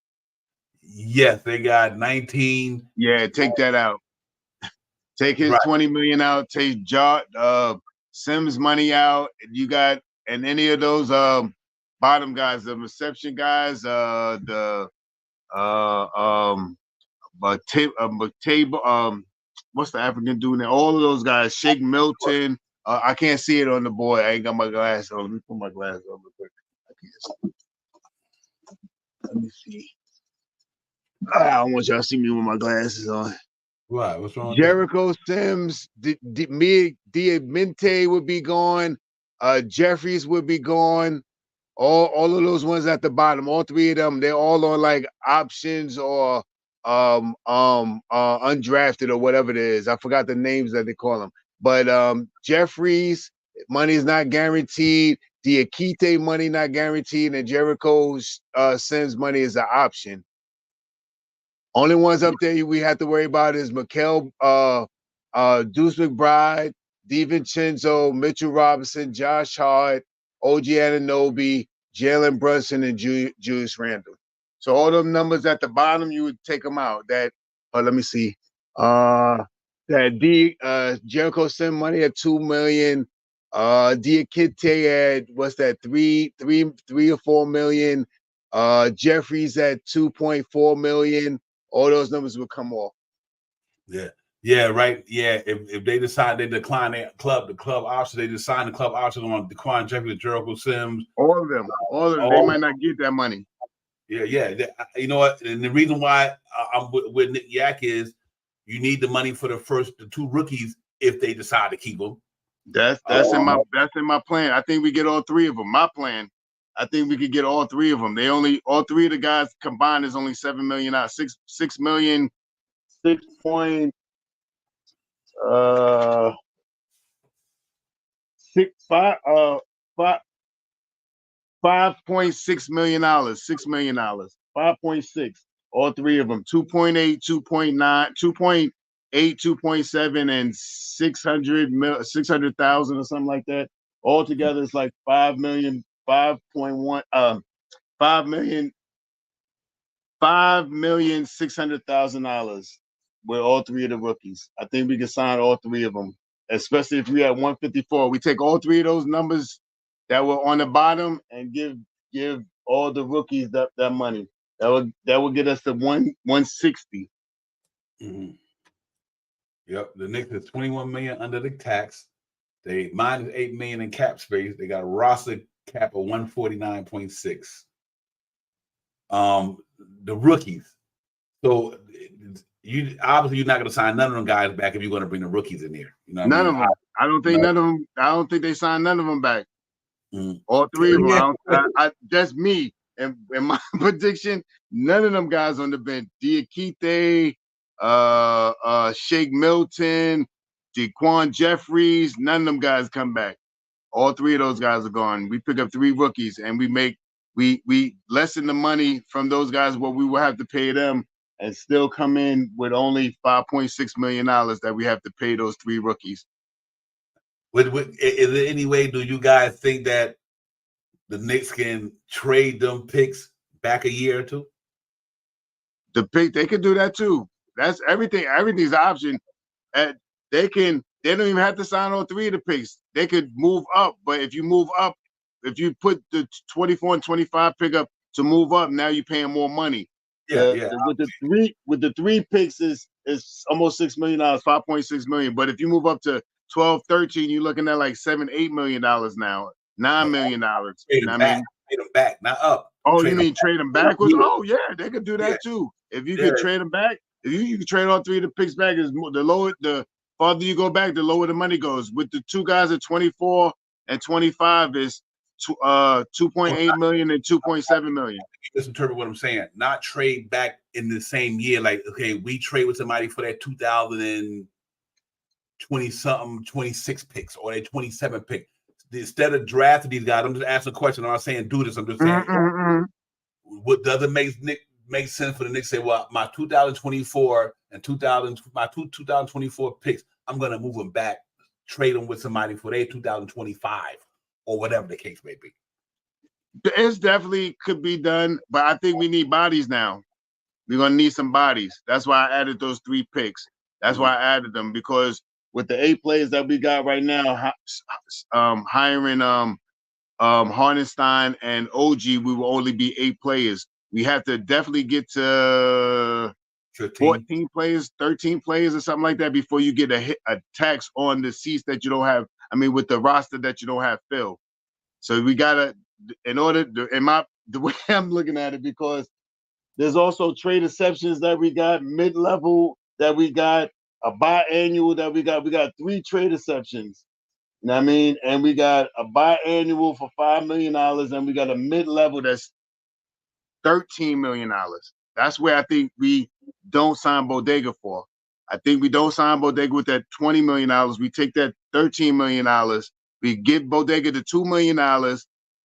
Yes, they got 19. Yeah, take that out. Take his 20 million out. Take Sims money out. You got, and any of those bottom guys, the reception guys, what's the African dude now? All of those guys, Shake Milton. I can't see it on the board. I ain't got my glasses on. Let me put my glasses on real quick. I can't see. Let me see. I don't want y'all to see me with my glasses on. Right, what's wrong? Jericho Sims, Diamante would be gone. Jeffries would be gone. All of those ones at the bottom, all 3 of them, they're all on like options or undrafted or whatever it is. I forgot the names that they call them. But Jeffries money is not guaranteed. Diakite money not guaranteed, and Jericho's Sims money is an option. Only ones up there we have to worry about is Deuce McBride, DiVincenzo, Mitchell Robinson, Josh Hart, OG Anunoby, Jalen Brunson, and Julius Randle. So all them numbers at the bottom, you would take them out. Let me see. Jericho Sim money at 2 million. Diakite at what's that? 3 or 4 million. Jeffries at 2.4 million. All those numbers would come off. Yeah. Yeah, right. Yeah, if they decide they decline the club option, they decide the club option on Daquan Jeffries, Jericho Sims. All of them. They might not get that money. Yeah. You know what? And the reason why I'm with Nick Yak is you need the money for the two rookies if they decide to keep them. That's in my plan. I think we get all three of them. My plan. I think we could get all three of them. All three of the guys combined is only $7 million out. 6 million, 6 point 6 5 5 $5.6 million, $6 million, 5.6. All three of them, 2.8, 2.9, 2.8, 2.7, and 600,000 or something like that. All together, it's like 5 million, 5.1, 5 million, $5,600,000 with all three of the rookies. I think we can sign all three of them, especially if we at 154. We take all three of those numbers that were on the bottom and give all the rookies that money. That would get us to 160. Mm-hmm. Yep, the Knicks is 21 million under the tax. They minus 8 million in cap space. They got a roster cap of 149.6. The rookies. So you obviously you're not going to sign none of them guys back if you're going to bring the rookies in here. You know what None I of mean? them. I don't think none of them. I don't think they signed none of them back. Mm. All three of them. Yeah. That's me. And my prediction, none of them guys on the bench. Diakite, Shake Milton, Daquan Jeffries, none of them guys come back. All three of those guys are gone. We pick up three rookies and we lessen the money from those guys what we will have to pay them and still come in with only $5.6 million that we have to pay those three rookies. Is there any way do you guys think that the Knicks can trade them picks back a year or two? The pick, they could do that too. That's everything. Everything's an option. They don't even have to sign all three of the picks. They could move up, but if you move up, if you put the 24 and 25 pick up to move up, now you're paying more money. With the three picks is almost $6 million, 5.6 million. But if you move up to 12, 13, you're looking at like $7-8 million now, $9 million. Trade them back, not up. Oh, you mean trade them backwards? Oh, yeah, they could do that too. If you could trade them back, if you can trade all three of the picks back, is the farther you go back, the lower the money goes. With the two guys at 24 and 25 is 2.8 million and 2.7 million. You misinterpret what I'm saying. Not trade back in the same year. Like, okay, we trade with somebody for that 2020 something 26 picks or that 27 pick. Instead of drafting these guys, I'm just asking a question. I'm not saying do this. I'm just saying, what does it make sense for the Knicks to say, well, my 2024 and 2024 picks, I'm going to move them back, trade them with somebody for their 2025 or whatever the case may be. It definitely could be done, but I think we need bodies now. We're going to need some bodies. That's why I added those three picks. That's why I added them, because with the 8 players that we got right now, hiring Hardenstein and OG, we will only be 8 players. We have to definitely get to 14 players, 13 players or something like that before you get a tax on the seats that you don't have. I mean, with the roster that you don't have filled. So we gotta, the way I'm looking at it, because there's also trade exceptions that we got, mid-level that we got, a biannual that we got. We got 3 trade exceptions. You know what I mean? And we got a biannual for $5 million, and we got a mid-level that's $13 million. That's where I think we don't sign Bodega for. I think we don't sign Bodega with that $20 million. We take that $13 million. We give Bodega the $2 million.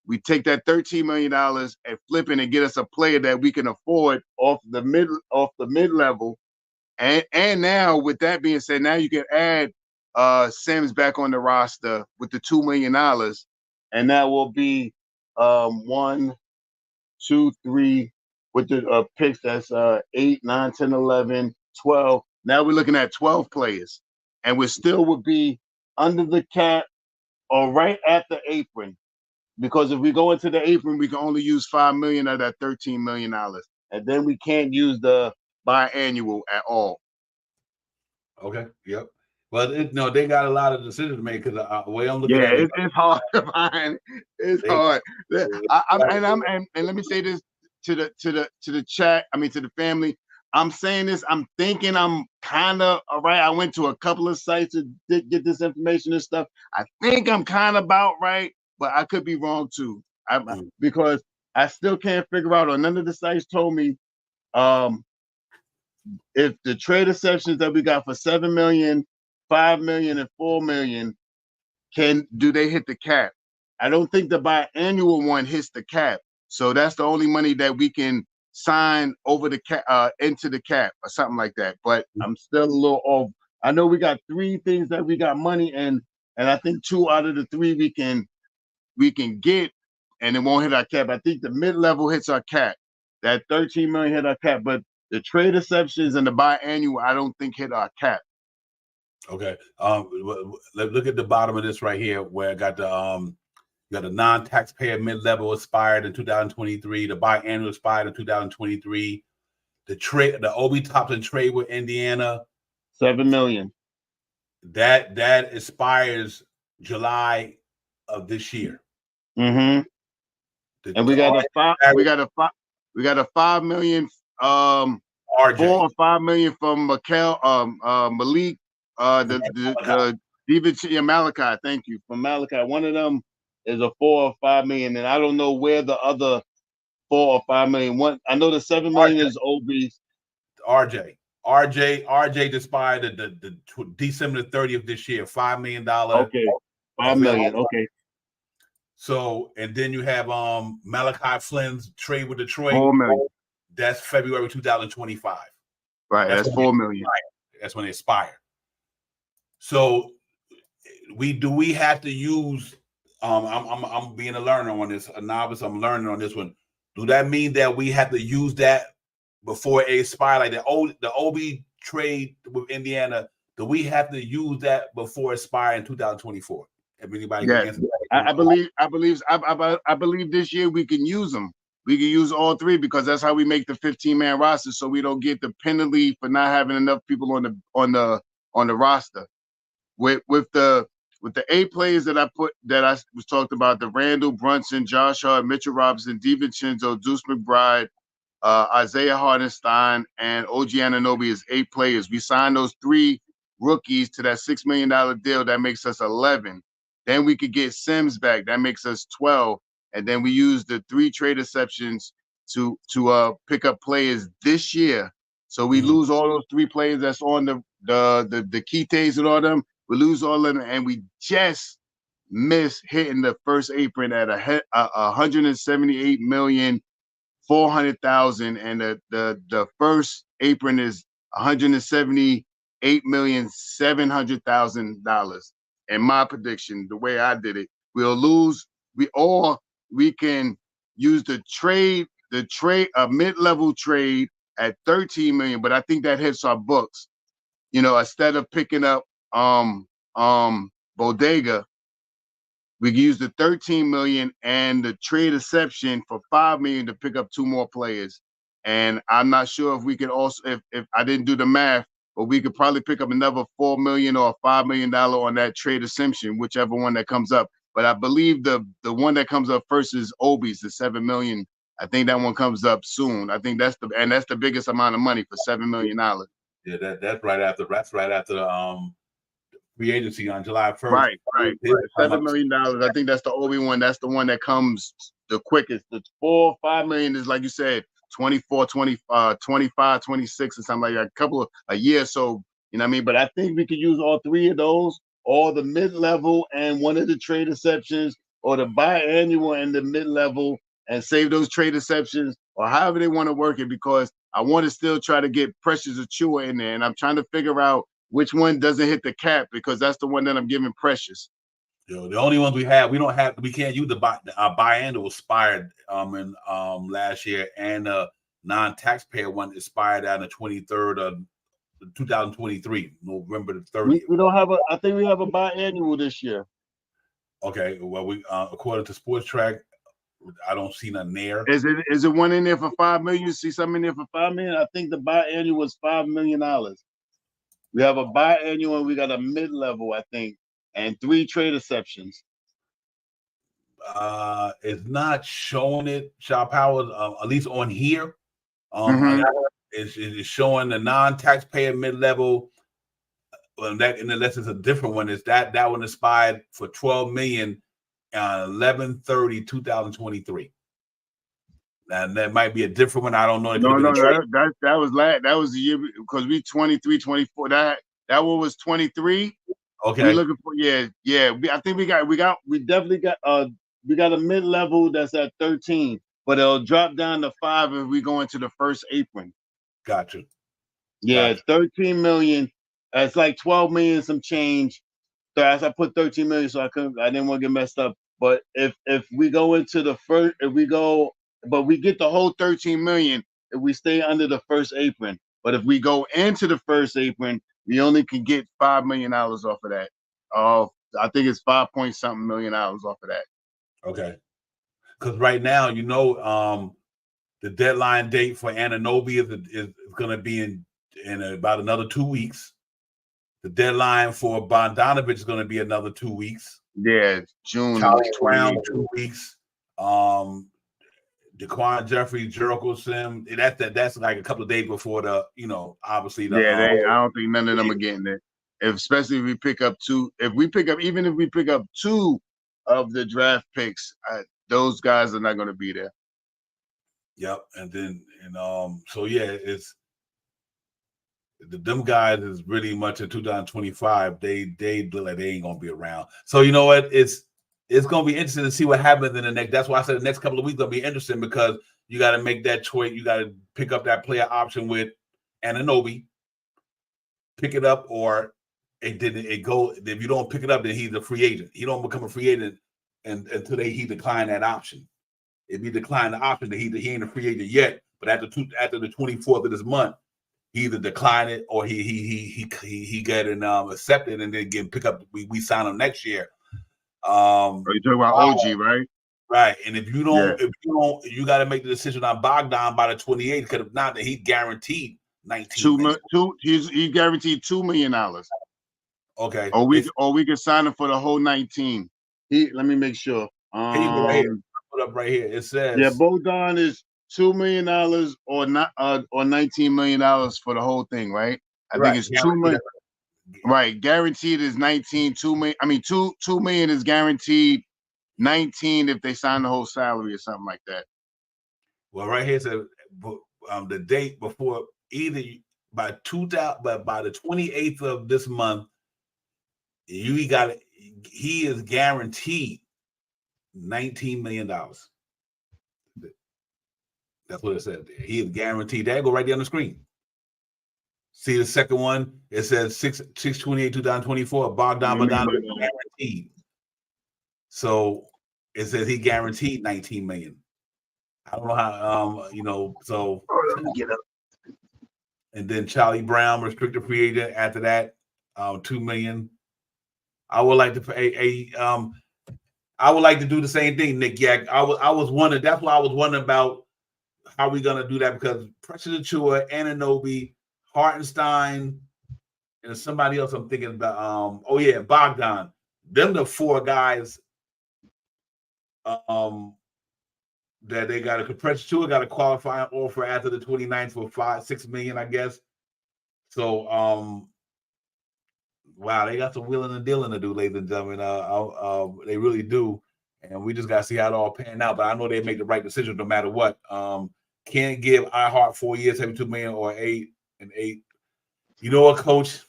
We take that $13 million and flip it and get us a player that we can afford off the mid-level. And now, with that being said, now you can add Sims back on the roster with the $2 million, and that will be 1, 2, 3 with the picks. That's 8, 9, 10, 11, 12. Now we're looking at 12 players, and we still would be under the cap or right at the apron, because if we go into the apron, we can only use $5 million of that $13 million, and then we can't use the biannual at all. Okay. Yep. But no, they got a lot of decisions to make because the way I'm looking Yeah, at it, it's hard to find. It's they, hard. And let me say this to the chat. I mean to the family. I'm saying this. I'm thinking I'm kind of all right. I went to a couple of sites to get this information and stuff. I think I'm kind of about right, but I could be wrong too. Because I still can't figure out, or none of the sites told me if the trade exceptions that we got for 7 million, 5 million, and 4 million do they hit the cap? I don't think the biannual one hits the cap. So that's the only money that we can sign over the cap into the cap or something like that. But I'm still a little off. I know we got 3 things that we got money in, and I think 2 out of the 3 we can get, and it won't hit our cap. I think the mid-level hits our cap. That 13 million hit our cap, but the trade exceptions and the biannual, I don't think hit our cap. Okay. Look at the bottom of this right here, where I got the you got the non-taxpayer mid-level expired in 2023. The biannual expired in 2023. The OB Thompson trade with Indiana, 7 million. That expires July of this year. Mm-hmm. And we got a 5 million RJ. 4 or 5 million from Malik the David Malachi. Thank you. From Malachi. One of them is a 4 or 5 million, and I don't know where the other 4 or 5 million. One, I know the 7 million is OB's. RJ expired the December 30th this year. $5 million. Okay, 5 million. Okay. So, and then you have Malachi Flynn's trade with Detroit. 4 million. That's February 2025. Right, that's 4 million. That's when it expired. So we have to use I'm being a learner on this, a novice, I'm learning on this one. Do that mean that we have to use that before it expires? Like the OB trade with Indiana, do we have to use that before it expires in 2024? If anybody can answer that. I believe this year we can use them. We can use all 3 because that's how we make the 15-man roster, so we don't get the penalty for not having enough people on the roster. With the 8 players that I was talked about, the Randall, Brunson, Josh Hart, Mitchell Robinson, DiVincenzo, Deuce McBride, Isaiah Hardenstein, and OG Anunoby is 8 players. We signed those 3 rookies to that $6 million deal. That makes us 11. Then we could get Sims back. That makes us 12. And then we use the 3 trade exceptions to pick up players this year. So we lose all those 3 players that's on the Keitays and all them. We lose all of them, and we just miss hitting the first apron at 178,400,000, and the first apron is $178,700,000. And my prediction, the way I did it, we'll lose. We can use the mid-level trade at 13 million, but I think that hits our books. You know, instead of picking up Bodega, we can use the 13 million and the trade exception for 5 million to pick up 2 more players. And I'm not sure if we could also, if I didn't do the math, but we could probably pick up another 4 million or $5 million on that trade exemption, whichever one that comes up. But I believe the one that comes up first is Obi's, the 7 million. I think that one comes up soon. I think that's the biggest amount of money for $7 million. Yeah, that's right after the free agency on July 1st. Right. $7 million. I think that's the Obi one. That's the one that comes the quickest. The 4 or 5 million is, like you said, 24, 25, 26 or something like that. A year. So, you know what I mean? But I think we could use all 3 of those, or the mid-level and one of the trade exceptions, or the biannual and the mid-level, and save those trade exceptions, or however they want to work it, because I want to still try to get Precious Achiuwa in there. And I'm trying to figure out which one doesn't hit the cap, because that's the one that I'm giving Precious. The only ones we can't use the biannual expired in last year, and non-taxpayer one expired on the 23rd of 2023, November the 30th. We don't have I think we have a biannual this year. Okay, well, we according to Sports Track, I don't see nothing there. Is it one in there for 5 million? You see something in there for 5 million? I think the biannual was $5 million. We have a biannual and we got a mid-level, I think, and 3 trade exceptions. It's not showing it, Shaw Powers, at least on here. It's showing the non-taxpayer mid-level. That, and unless it's a different one, is that one expired for $12 million, 11/30/2023. And that might be a different one. I don't know. No, that was the year because we 23, 24. That one was 23. Okay. We're looking for I think we definitely got a mid-level that's at 13, but it'll drop down to 5 if we go into the first apron. Gotcha. Yeah, gotcha. 13 million. It's like 12 million some change. So as I put 13 million, so I didn't want to get messed up. But if we go into the first, we get the whole 13 million if we stay under the first apron. But if we go into the first apron, we only can get $5 million off of that. I think it's 5 point something million off of that. Okay. Because right now, the deadline date for Anunoby is going to be in about another 2 weeks. The deadline for Bogdanovich is going to be another 2 weeks. Yeah, June. Charlie Brown, 2 weeks. Daquan Jeffries, Jericho Sim. That's like a couple of days before obviously. I don't think none of them are getting it. Especially if we pick up 2. Even if we pick up 2 of the draft picks, those guys are not going to be there. Yep, and then it's them guys is really much in 2025. They look like they ain't gonna be around. So you know what? It's gonna be interesting to see what happens in the next. That's why I said the next couple of weeks gonna be interesting because you got to make that choice. You got to pick up that player option with Anunoby. Pick it up, or it go. If you don't pick it up, then he's a free agent. He don't become a free agent until he decline that option. If he decline the option, then he ain't a free agent yet. But after the 24th of this month, he either decline it or he get it accepted and then get pick up. We sign him next year. You talking about OG, right? Right. And if you don't, you got to make the decision on Bogdan by the 28th. Because if not, then he's guaranteed 19 million. He guaranteed $2 million. Okay. Or we can sign him for the whole 19. Let me make sure. Right here. Put up right here. It says Bogdan is $2 million or $19 million for the whole thing, right? I think it's $2 million. Right, guaranteed is 19. 2 million. I mean, 2 million is guaranteed. 19 if they sign the whole salary or something like that. Well, right here it says the date before either by the 28th of this month, he is guaranteed $19 million. That's what it said. He is guaranteed. That go right there on the screen. See the second one? It says 6/28/2024. Bogdan Bogdanovic guaranteed. So it says he guaranteed 19 million. I don't know how so let me get up. And then Charlie Brown, restricted free agent after that, 2 million. I would like to pay I would like to do the same thing, Nick Yak. I was wondering, that's why I was wondering about how we gonna do that, because Precious Achiuwa, Anunoby, Hartenstein, and somebody else I'm thinking about. Bogdan. Them the 4 guys that they got. Precious Achiuwa got a qualifying offer after the 29th for $5-6 million, I guess. So wow, they got some wheeling and dealing to do, ladies and gentlemen. They really do, and we just got to see how it all pan out. But I know they make the right decision no matter what. Can't give iHeart 4 years, $72 million, or 8 and 8. You know what, Coach?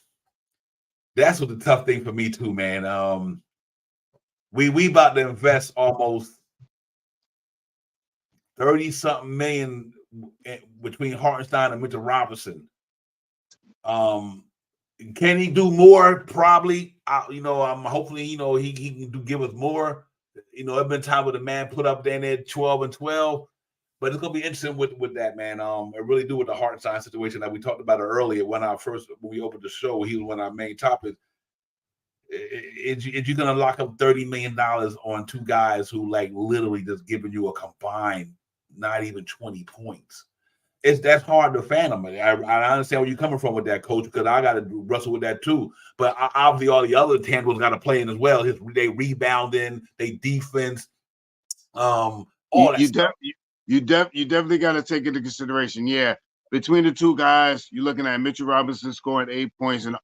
That's what the tough thing for me too, man. We about to invest almost 30-something million between Hartenstein and Mitchell Robinson. Can he do more? Probably. I'm hopefully, he can give us more. It's been time where the man put up there 12 and 12, but it's gonna be interesting with that, man. I really do with the Hartenstein situation that we talked about it earlier when we opened the show. He was one of our main topics. Is you gonna lock up $30 million on 2 guys who like literally just giving you a combined not even 20 points? that's hard to fathom. I understand where you're coming from with that, coach, because I got to wrestle with that too. But obviously, all the other tangibles got to play in as well. They rebounding, they defense, all that stuff. You definitely got to take into consideration. Yeah, between the two guys, you're looking at Mitchell Robinson scoring 8 points and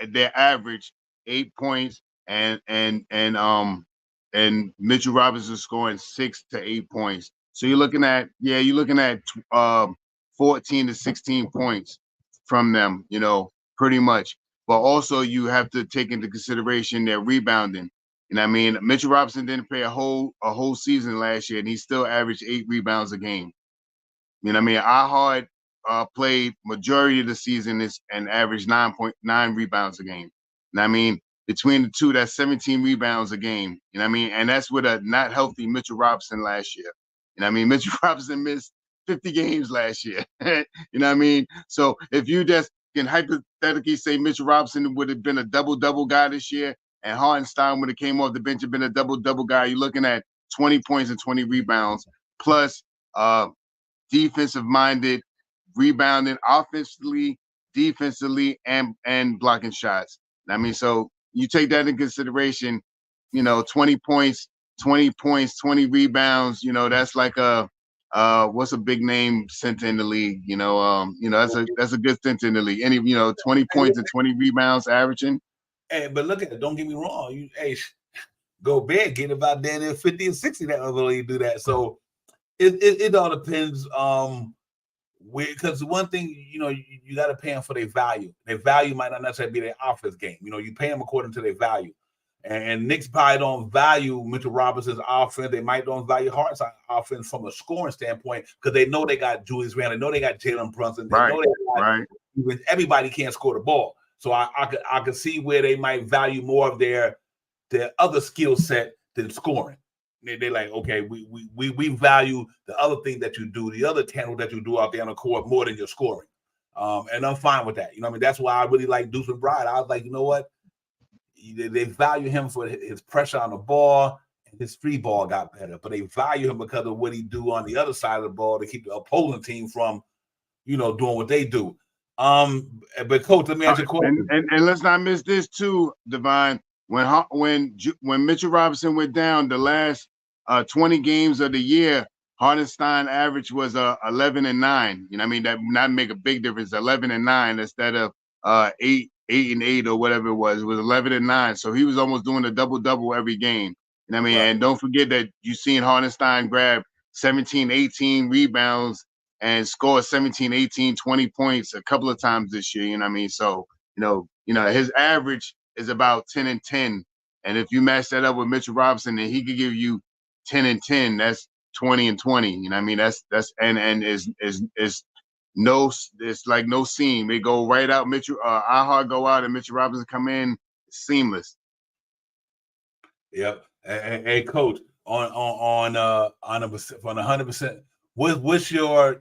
their average 8 points, and Mitchell Robinson scoring 6 to 8 points. So you're looking at 14 to 16 points from them, pretty much. But also you have to take into consideration their rebounding. You know what I mean? Mitchell Robinson didn't play a whole season last year, and he still averaged 8 rebounds a game. You know what I mean? I played majority of the season and averaged 9.9 rebounds a game. You know what I mean? Between the two, that's 17 rebounds a game. You know what I mean? And that's with a not healthy Mitchell Robinson last year. You know what I mean? Mitchell Robinson missed 50 games last year. You know what I mean? So if you just can hypothetically say Mitchell Robinson would have been a double-double guy this year, and Hartenstein would have came off the bench and been a double-double guy, you're looking at 20 points and 20 rebounds, plus defensive-minded, rebounding offensively, defensively, and blocking shots. I mean, so you take that in consideration, 20 points, 20 rebounds, that's like what's a big name center in the league? That's a good center in the league. 20 points and 20 rebounds averaging. Hey, but look at it. Don't get me wrong. Gobert get about down there 50 and 60 that other way you do that. So it all depends. Because one thing, you got to pay them for their value. Their value might not necessarily be their offense game. You pay them according to their value. And Knicks probably don't value Mitchell Robinson's offense. They might don't value Hart's offense from a scoring standpoint because they know they got Julius Randle. They know they got Jalen Brunson. They know they got everybody can't score the ball. So I could see where they might value more of their other skill set than scoring. They're like, okay, we value the other thing that you do, the other tangible that you do out there on the court more than your scoring. And I'm fine with that. That's why I really like Deuce McBride. I was like, you know what? They value him for his pressure on the ball, and his free ball got better. But they value him because of what he do on the other side of the ball to keep the opposing team from, doing what they do. But coach, let me ask you a question. And let's not miss this too, Divine. When Mitchell Robinson went down, the last 20 games of the year, Hartenstein average was 11-9. You know what I mean? That would not make a big difference. 11-9 instead of 8-8 or whatever it was. It was 11-9. So he was almost doing a double-double every game. You know what I mean? Right. And don't forget that you seen Hartenstein grab 17, 18 rebounds and score 17, 18, 20 points a couple of times this year. You know what I mean? So, his average is about 10 and 10. And if you match that up with Mitchell Robinson, then he could give you 10 and 10. That's 20 and 20. You know what I mean? That's it's like no seam. They go right out. Mitchell Ihart go out and Mitchell Robinson come in. Seamless. Yep. Hey, coach, on 100%. What's your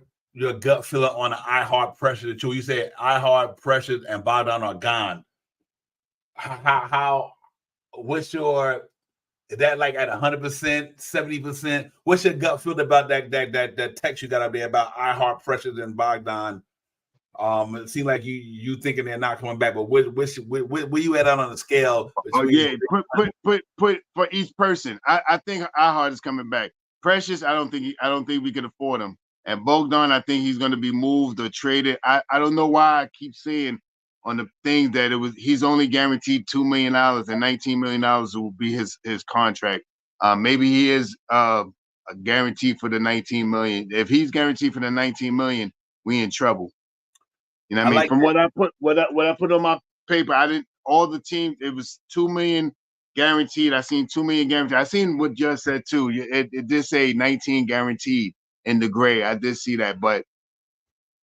gut feeling on the Ihart pressure that you said Ihart, Precious, and Bogdan are gone? What's your, is that like at 100%, 70%? What's your gut feel about that text you got up there about Ihart, Precious, and Bogdan? It seems like you thinking they're not coming back, but where you at on the scale? Put for each person. I think Ihart is coming back. Precious, I don't think we can afford him. And Bogdan, I think he's going to be moved or traded. I don't know why I keep saying on the thing that he's only guaranteed $2 million and $19 million will be his contract. Maybe he is a guarantee for the $19 million. If he's guaranteed for the $19 million, we in trouble. You know what I mean? Like from what I put on my paper, all the teams, it was $2 million guaranteed. I seen $2 million guaranteed. I seen what just said too. It did say 19 guaranteed in the gray. I did see that, but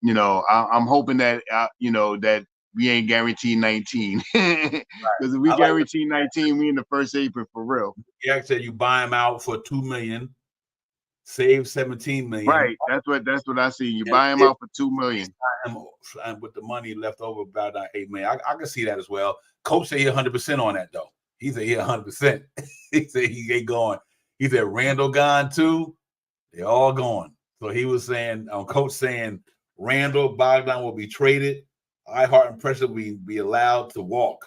I'm hoping that that we ain't guaranteed 19. Because if we guarantee 19, we in the first apron for real. Yeah, said you buy him out for $2 million, save $17 million. Right. That's what I see. You buy him out for $2 million. And with the money left over about $8 million. I can see that as well. Coach said he 100% on that though. He said he 100%. He said he ain't going. He said Randall gone too. They're all gone. So he was saying, coach saying, Randall Bogdan will be traded. Iheart and Pressure will be allowed to walk.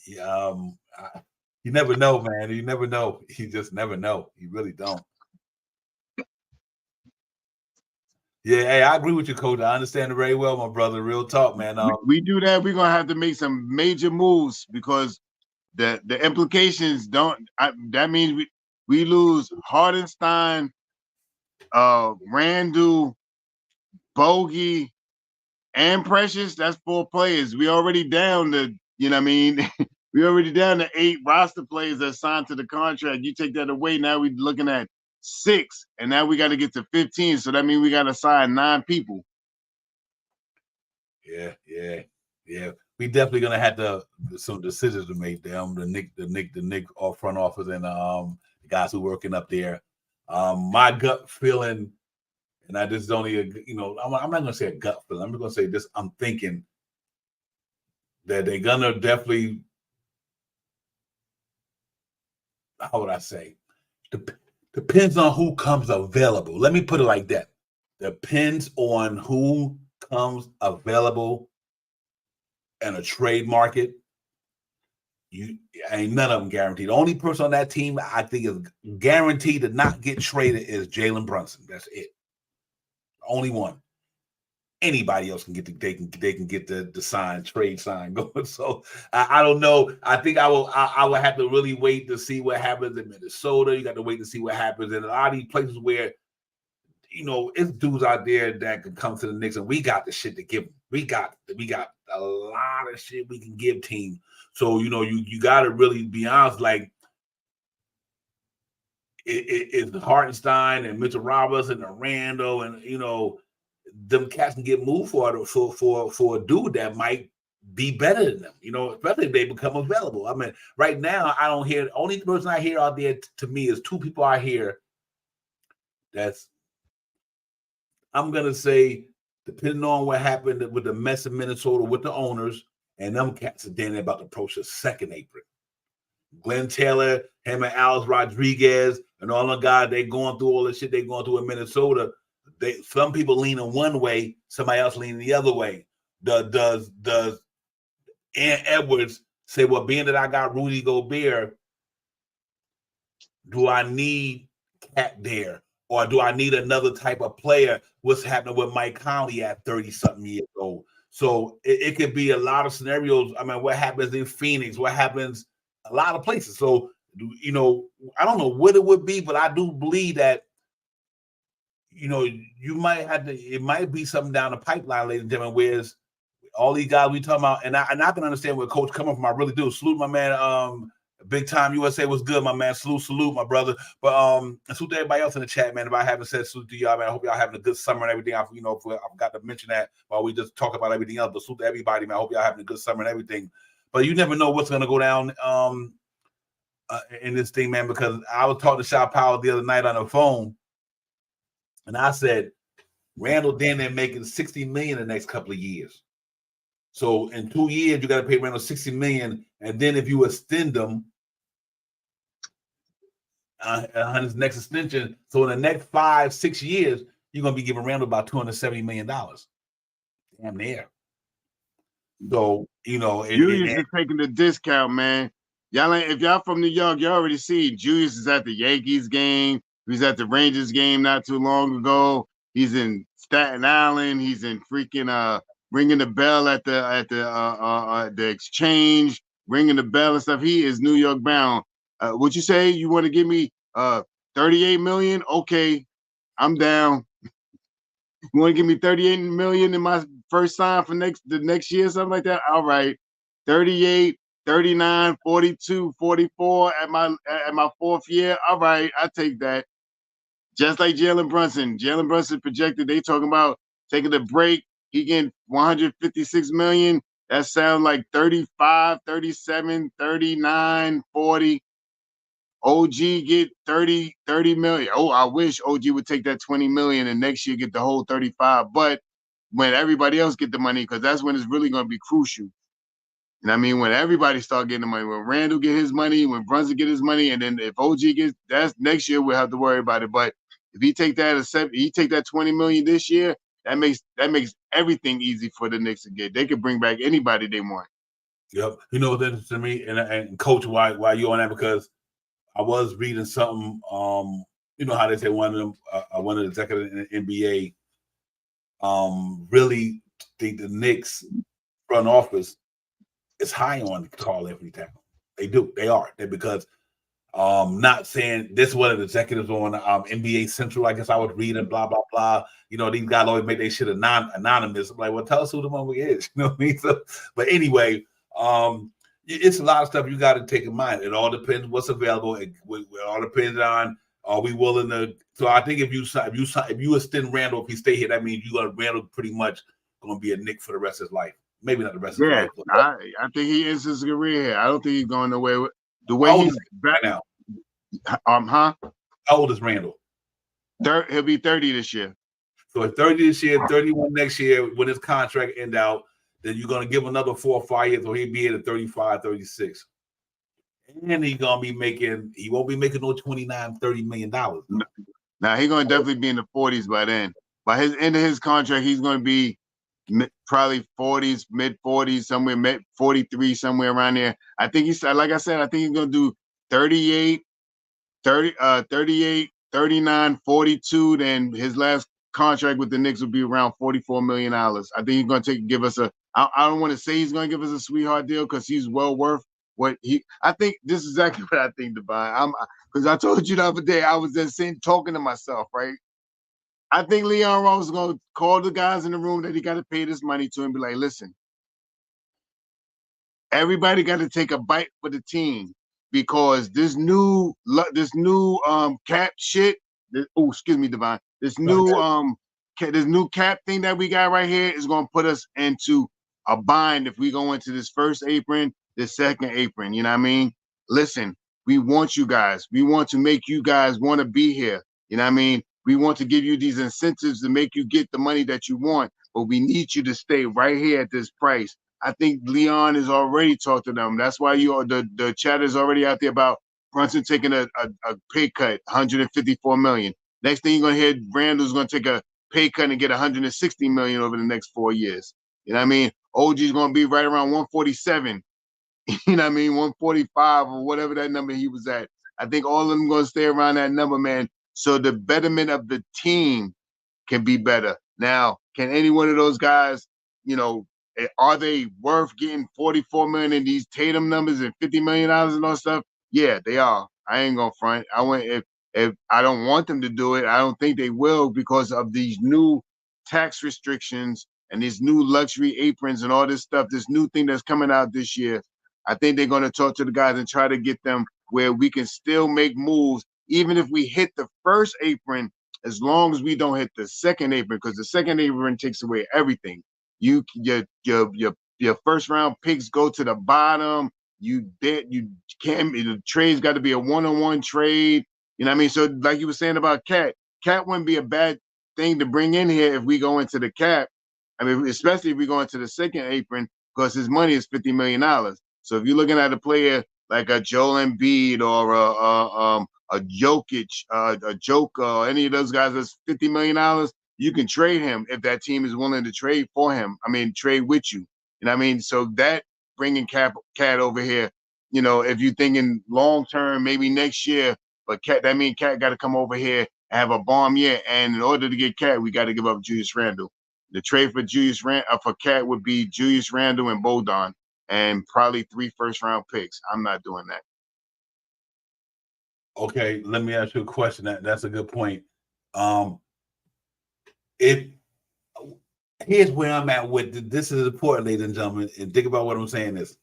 You never know, man. You never know. You just never know. You really don't. Yeah, hey, I agree with you, Coach. I understand it very well, my brother. Real talk, man. We do that. We're gonna have to make some major moves because the implications don't. That means we lose Hardenstein, Randall, Bogey, and Precious. That's 4 players. We already down to, you know what I mean? We already down to 8 roster players that signed to the contract. You take that away, now we're looking at 6, and now we got to get to 15. So that means we got to sign 9 people. Yeah. We definitely gonna have some decisions to make. Them the Knicks off front office and the guys who working up there. My gut feeling, and I just don't even, I'm not gonna say a gut feeling. I'm just gonna say this. I'm thinking that they're gonna definitely. How would I say? Depends on who comes available. Let me put it like that. Depends on who comes available in a trade market. Ain't none of them guaranteed. The only person on that team I think is guaranteed to not get traded is Jalen Brunson. That's it. Only one. Anybody else can get they can get the trade sign going. So I don't know. I think I will have to really wait to see what happens in Minnesota. You got to wait to see what happens in a lot of these places where it's dudes out there that can come to the Knicks, and we got the shit to give them. We got a lot of shit we can give team. So you got to really be honest. Like it's Hartenstein and Mitchell Robinson and Randall, and them cats can get moved for a dude that might be better than them. Especially if they become available. I mean, right now I don't hear. Only person I hear out there to me is 2 people I hear. That's I'm gonna say, depending on what happened with the mess in Minnesota with the owners, and them cats are then about to approach the 2nd apron. Glenn Taylor, him and Alex Rodriguez, and all the guys, they going through all the shit they going through in Minnesota. Some people leaning one way, somebody else leaning the other way. Does Ant Edwards say, well, being that I got Rudy Gobert, do I need Cat there? Or do I need another type of player? What's happening with Mike Conley at 30-something years old? So it could be a lot of scenarios. I mean, what happens in Phoenix? What happens a lot of places? So, I don't know what it would be, but I do believe that, you might have to, it might be something down the pipeline, ladies and gentlemen, whereas all these guys we talking about, and I can understand where Coach coming from. I really do. Salute my man, Big Time USA was good, my man. Salute, my brother. But salute to everybody else in the chat, man. If I haven't said salute to y'all, man, I hope y'all having a good summer and everything. I forgot to mention that while we just talk about everything else. But salute to everybody, man. I hope y'all having a good summer and everything. But you never know what's gonna go down in this thing, man. Because I was talking to Shaw Powell the other night on the phone, and I said Randall Denton making $60 million in the next couple of years. So in 2 years, you got to pay Randall $60 million, and then if you extend them on his next extension, so in the next 5-6 years, you're gonna be giving Randall about $270 million. Damn near. So Julius is taking the discount, man. Y'all if y'all from New York, you already see Julius is at the Yankees game. He was at the Rangers game not too long ago. He's in Staten Island. He's in freaking ringing the bell at the exchange, ringing the bell and stuff. He is New York bound. Would you say you want to give me $38 million? Okay, I'm down. You want to give me $38 million in my first sign for the next year, something like that? All right. 38, 39, 42, 44 at my 4th year. All right, I take that. Just like Jalen Brunson. Jalen Brunson projected, they talking about taking a break. He getting $156 million. That sounds like 35, 37, 39, 40. OG get 30 million. Oh, I wish OG would take that 20 million and next year get the whole 35. But when everybody else get the money, because that's when it's really going to be crucial. And I mean, when everybody start getting the money, when Randall get his money, when Brunson get his money, and then if OG gets, that's next year we'll have to worry about it. But If he take that 20 million this year, that makes everything easy for the Knicks to get. They could bring back anybody they want. Yep. You know what's interesting to me, and Coach, why you on that? Because I was reading something. You know how they say one of the executives in the NBA, really think the Knicks front office is high on Carl Anthony Towns. They do. They are. Because not saying this one of the executives on NBA Central. I guess I was reading blah blah blah. You know, these guys always make their shit anonymous. I'm like, well, tell us who the motherfucker is. You know what I mean? So, but anyway, it's a lot of stuff you got to take in mind. It all depends what's available. It all depends on are we willing to. So I think if you extend Randall, if he stay here, that means you got Randall pretty much going to be a Knick for the rest of his life. Maybe not the rest of his life. I think he ends his career here. I don't think he's going away with the way he's back now. Huh? How old is Randall? He'll be 30 this year. So at 30 this year, 31 next year, when his contract end out, then you're going to give him another 4 or 5 years, or he'll be at 35, 36. And he won't be making no $29, $30 million. Now he's going to definitely be in the 40s by then. By his end of his contract, he's going to be probably 40s, mid 40s, somewhere mid 43, somewhere around there. I think like I said, I think he's going to do 38, 39, 42. Then his last contract with the Knicks will be around $44 million. I think he's going to give us I don't want to say he's going to give us a sweetheart deal because he's well worth what I think this is exactly what I think, Divine. Because I told you the other day, I was just talking to myself, right? I think Leon Rose is going to call the guys in the room that he got to pay this money to and be like, listen, everybody got to take a bite for the team because this new cap shit. Excuse me, Divine. This new cap thing that we got right here is going to put us into a bind if we go into this first apron, this second apron. You know what I mean? Listen, we want you guys. We want to make you guys want to be here. You know what I mean? We want to give you these incentives to make you get the money that you want, but we need you to stay right here at this price. I think Leon has already talked to them. That's why the chat is already out there about Brunson taking a pay cut, $154 million. Next thing you're gonna hear, Randall's gonna take a pay cut and get $160 million over the next 4 years. You know what I mean? OG's gonna be right around 147. You know what I mean? 145 or whatever that number he was at. I think all of them gonna stay around that number, man. So the betterment of the team can be better. Now, can any one of those guys, are they worth getting $44 million in these Tatum numbers and $50 million and all stuff? Yeah, they are. I ain't gonna front. If I don't want them to do it, I don't think they will because of these new tax restrictions and these new luxury aprons and all this stuff, this new thing that's coming out this year. I think they're gonna talk to the guys and try to get them where we can still make moves, even if we hit the first apron, as long as we don't hit the second apron, because the second apron takes away everything. Your first round picks go to the bottom. The trade's got to be a one-on-one trade. You know what I mean? So like you were saying about Cat wouldn't be a bad thing to bring in here if we go into the cap. I mean, especially if we go into the second apron, because his money is $50 million. So if you're looking at a player like a Joel Embiid or a Jokic, a Joker, or any of those guys that's $50 million, you can trade him if that team is willing to trade for him. I mean, trade with you. You know what I mean? So that bringing Cat over here, if you're thinking long term, maybe next year, but Cat got to come over here and have a bomb year. And in order to get Cat, we got to give up Julius Randle. The trade for for Cat would be Julius Randle and Bodon, and probably 3 first-round picks. I'm not doing that. Okay, let me ask you a question. That's a good point. Here's where I'm at with this is important, ladies and gentlemen, and think about what I'm saying is,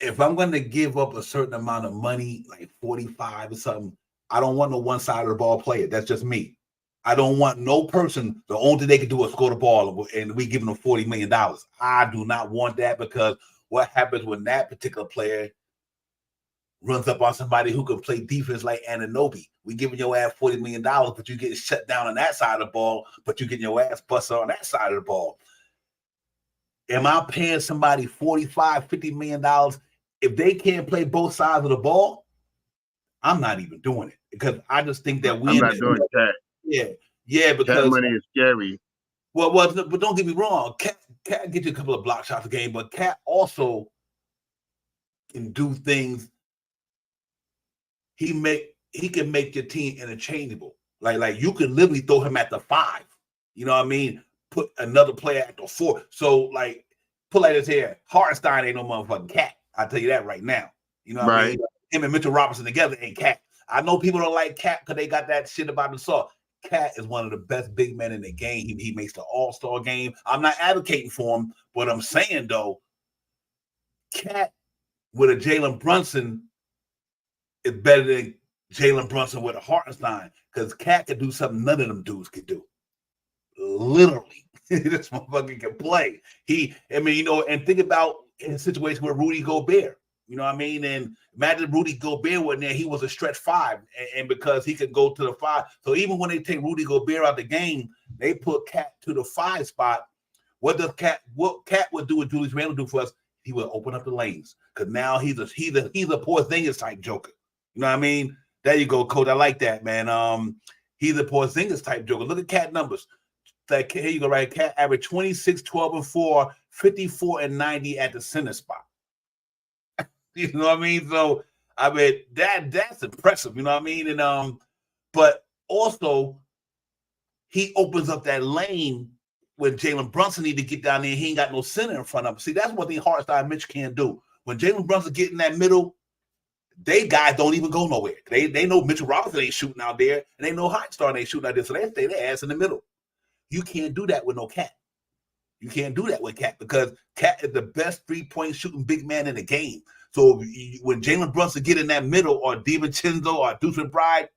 if I'm going to give up a certain amount of money, like 45 or something, I don't want no one side of the ball player. That's just me. I don't want no person, the only thing they can do is score the ball and we giving them $40 million. I do not want that, because what happens when that particular player runs up on somebody who can play defense like Anunoby? We giving your ass $40 million, but you get shut down on that side of the ball, but you getting your ass busted on that side of the ball. Am I paying somebody $45, $50 million if they can't play both sides of the ball? I'm not even doing it because I just think that I'm not doing that. Yeah, because that money is scary. Well, but don't get me wrong. Cat gets you a couple of block shots a game, but Cat also can do things. He can make your team interchangeable. Like you can literally throw him at the 5. You know what I mean? Put another player at the 4. So like, put like this here. Hartenstein ain't no motherfucking Cat. I'll tell you that right now. You know what I mean? Him and Mitchell Robinson together ain't Cat. I know people don't like Cat because they got that shit about himself. Cat is one of the best big men in the game. He makes the All-Star game. I'm not advocating for him, but I'm saying though, Cat with a Jalen Brunson is better than Jalen Brunson with a Hartenstein because Cat can do something none of them dudes can do. Literally, this motherfucker can play. And think about in a situation where Rudy Gobert. You know what I mean? And imagine Rudy Gobert wasn't there. He was a stretch 5. And because he could go to the 5. So even when they take Rudy Gobert out the game, they put Cat to the 5 spot. What Cat would do, what Julius Randle do for us, he would open up the lanes. Because now he's a Porzingis type joker. You know what I mean? There you go, Coach. I like that, man. He's a Porzingis type joker. Look at Cat numbers. Like, here you go, right? Cat average 26, 12, and 4, 54, and 90 at the center spot. You know what I mean? So I mean that's impressive. You know what I mean? And but also he opens up that lane when Jalen Brunson need to get down there. He ain't got no center in front of him. See, that's one thing Hartenstein Mitch can't do. When Jalen Brunson get in that middle, they guys don't even go nowhere. They know Mitchell Robinson ain't shooting out there, and they know Hartenstein ain't shooting out there, so they stay their ass in the middle. You can't do that with no Cat. You can't do that with Cat because Cat is the best 3-point shooting big man in the game. So when Jalen Brunson get in that middle, or DiVincenzo or Deuce McBride,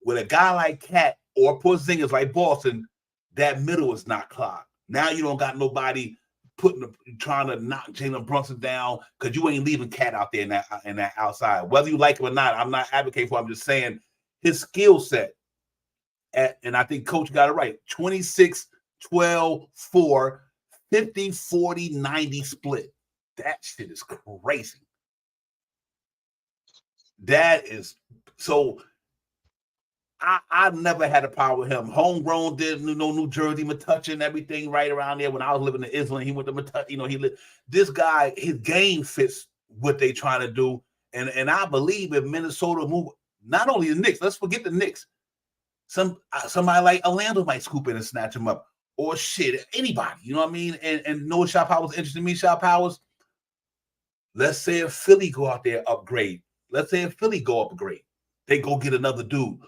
with a guy like Cat or Porzingis like Boston, that middle is not clogged. Now you don't got nobody trying to knock Jalen Brunson down because you ain't leaving Cat out there in that outside. Whether you like him or not, I'm not advocating for him. I'm just saying his skill set. And I think Coach got it right. 26, 12, 4, 50, 40, 90 split. That shit is crazy. That is so. I never had a problem with him. Homegrown, did New Jersey, Metuchen, everything right around there. When I was living in Island, he went to Metuchen. This guy, his game fits what they trying to do. And I believe if Minnesota move, not only the Knicks, let's forget the Knicks. Somebody like Orlando might scoop in and snatch him up. Or shit, anybody. You know what I mean? And know what Shot Powers interested in me, Shot Powers? Let's say if Philly go out there upgrade. Let's say if Philly go upgrade. They go get another dude.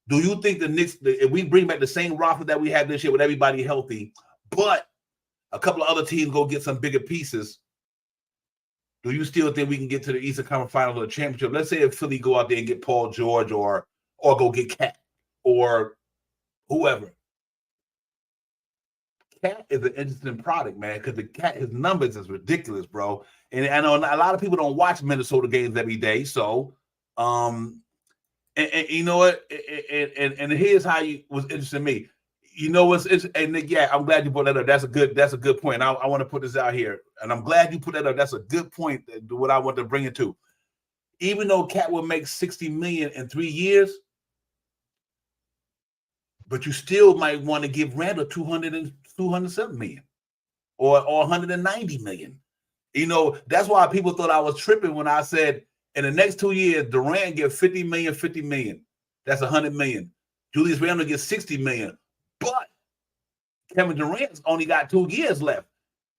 Do you think the Knicks, if we bring back the same roster that we had this year with everybody healthy, but a couple of other teams go get some bigger pieces, do you still think we can get to the Eastern Conference Finals or the championship? Let's say if Philly go out there and get Paul George or go get Cat or whoever. Cat is an interesting product, man, because the Cat, his numbers is ridiculous, bro. And I know a lot of people don't watch Minnesota games every day, so and you know what? And here's how you was interesting to me. You know what's and Nick, yeah, I'm glad you brought that up. That's a good point. I want to put this out here, and I'm glad you put that up. That's a good point. What I want to bring it to. Even though Cat will make $60 million in 3 years, but you still might want to give Randall 207 million or 190 million. You know, that's why people thought I was tripping when I said in the next 2 years, Durant get 50 million. That's 100 million. Julius Randle gets 60 million. But Kevin Durant's only got 2 years left.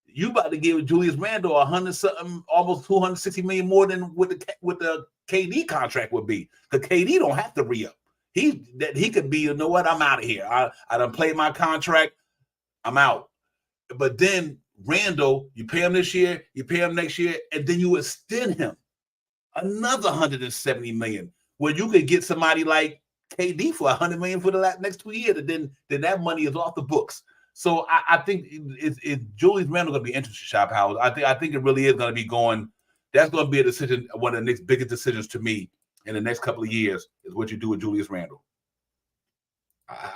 You about to give Julius Randle 100 something, almost 260 million more than what the KD contract would be. Because KD don't have to re-up. He could be, you know what, I'm out of here. I done played my contract. I'm out. But then Randle, you pay him this year, you pay him next year, and then you extend him another 170 million, where you could get somebody like KD for 100 million for the next 2 years, and then that money is off the books. So I think it's Julius Randle going to be interesting, Shop Howard. I think it really is going to be going. That's going to be a decision. One of the next biggest decisions to me in the next couple of years is what you do with Julius Randle.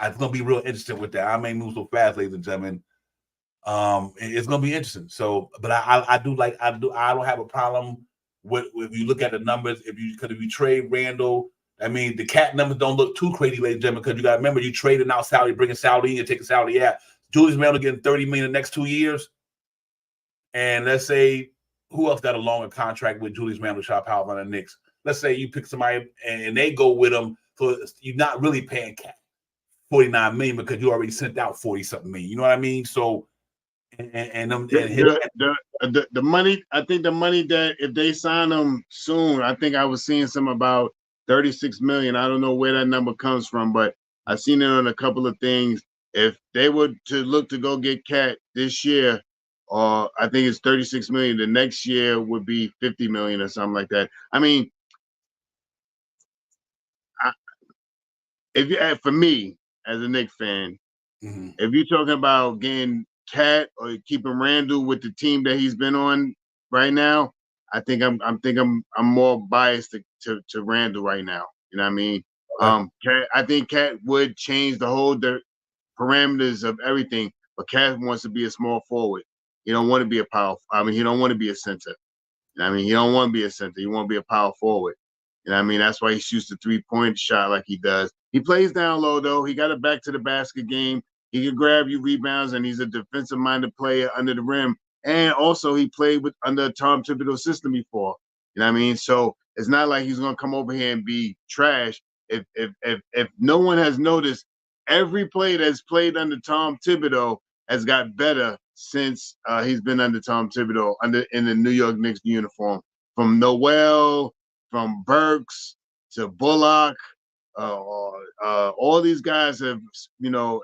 It's going to be real interesting with that. I may move so fast, ladies and gentlemen. It's going to be interesting. So, but I don't have a problem if you look at the numbers, if you trade Randall, I mean the Cat numbers don't look too crazy, ladies and gentlemen, because you got to remember you trading out salary, bringing salary in, you're taking salary out. Julius Randle getting $30 million the next 2 years, and let's say who else got a longer contract with Julius Randle, Sharp Power on the Knicks? Let's say you pick somebody and they go with him, so you're not really paying Cat $49 million because you already sent out 40-something million. You know what I mean? So the money, I think the money that if they sign them soon, I think I was seeing some about 36 million. I don't know where that number comes from, but I've seen it on a couple of things. If they were to look to go get Cat this year, I think it's 36 million. The next year would be 50 million or something like that. I mean, for me as a Knicks fan, if you're talking about getting Cat or keeping Randall with the team that he's been on right now, I think I'm more biased to Randall right now. You know what I mean? I think Cat would change the parameters of everything, but Cat wants to be a small forward. He don't want to be a power. I mean, he don't want to be a center. You know what I mean? He don't want to be a center. He want to be a power forward. You know what I mean? That's why he shoots the 3-point shot like he does. He plays down low, though. He got a back to the basket game. He can grab you rebounds, and he's a defensive-minded player under the rim. And also, he played under Tom Thibodeau's system before. You know what I mean? So it's not like he's going to come over here and be trash. If no one has noticed, every play that's played under Tom Thibodeau has got better since he's been under Tom Thibodeau in the New York Knicks uniform. From Noel, from Burks to Bullock, all these guys have,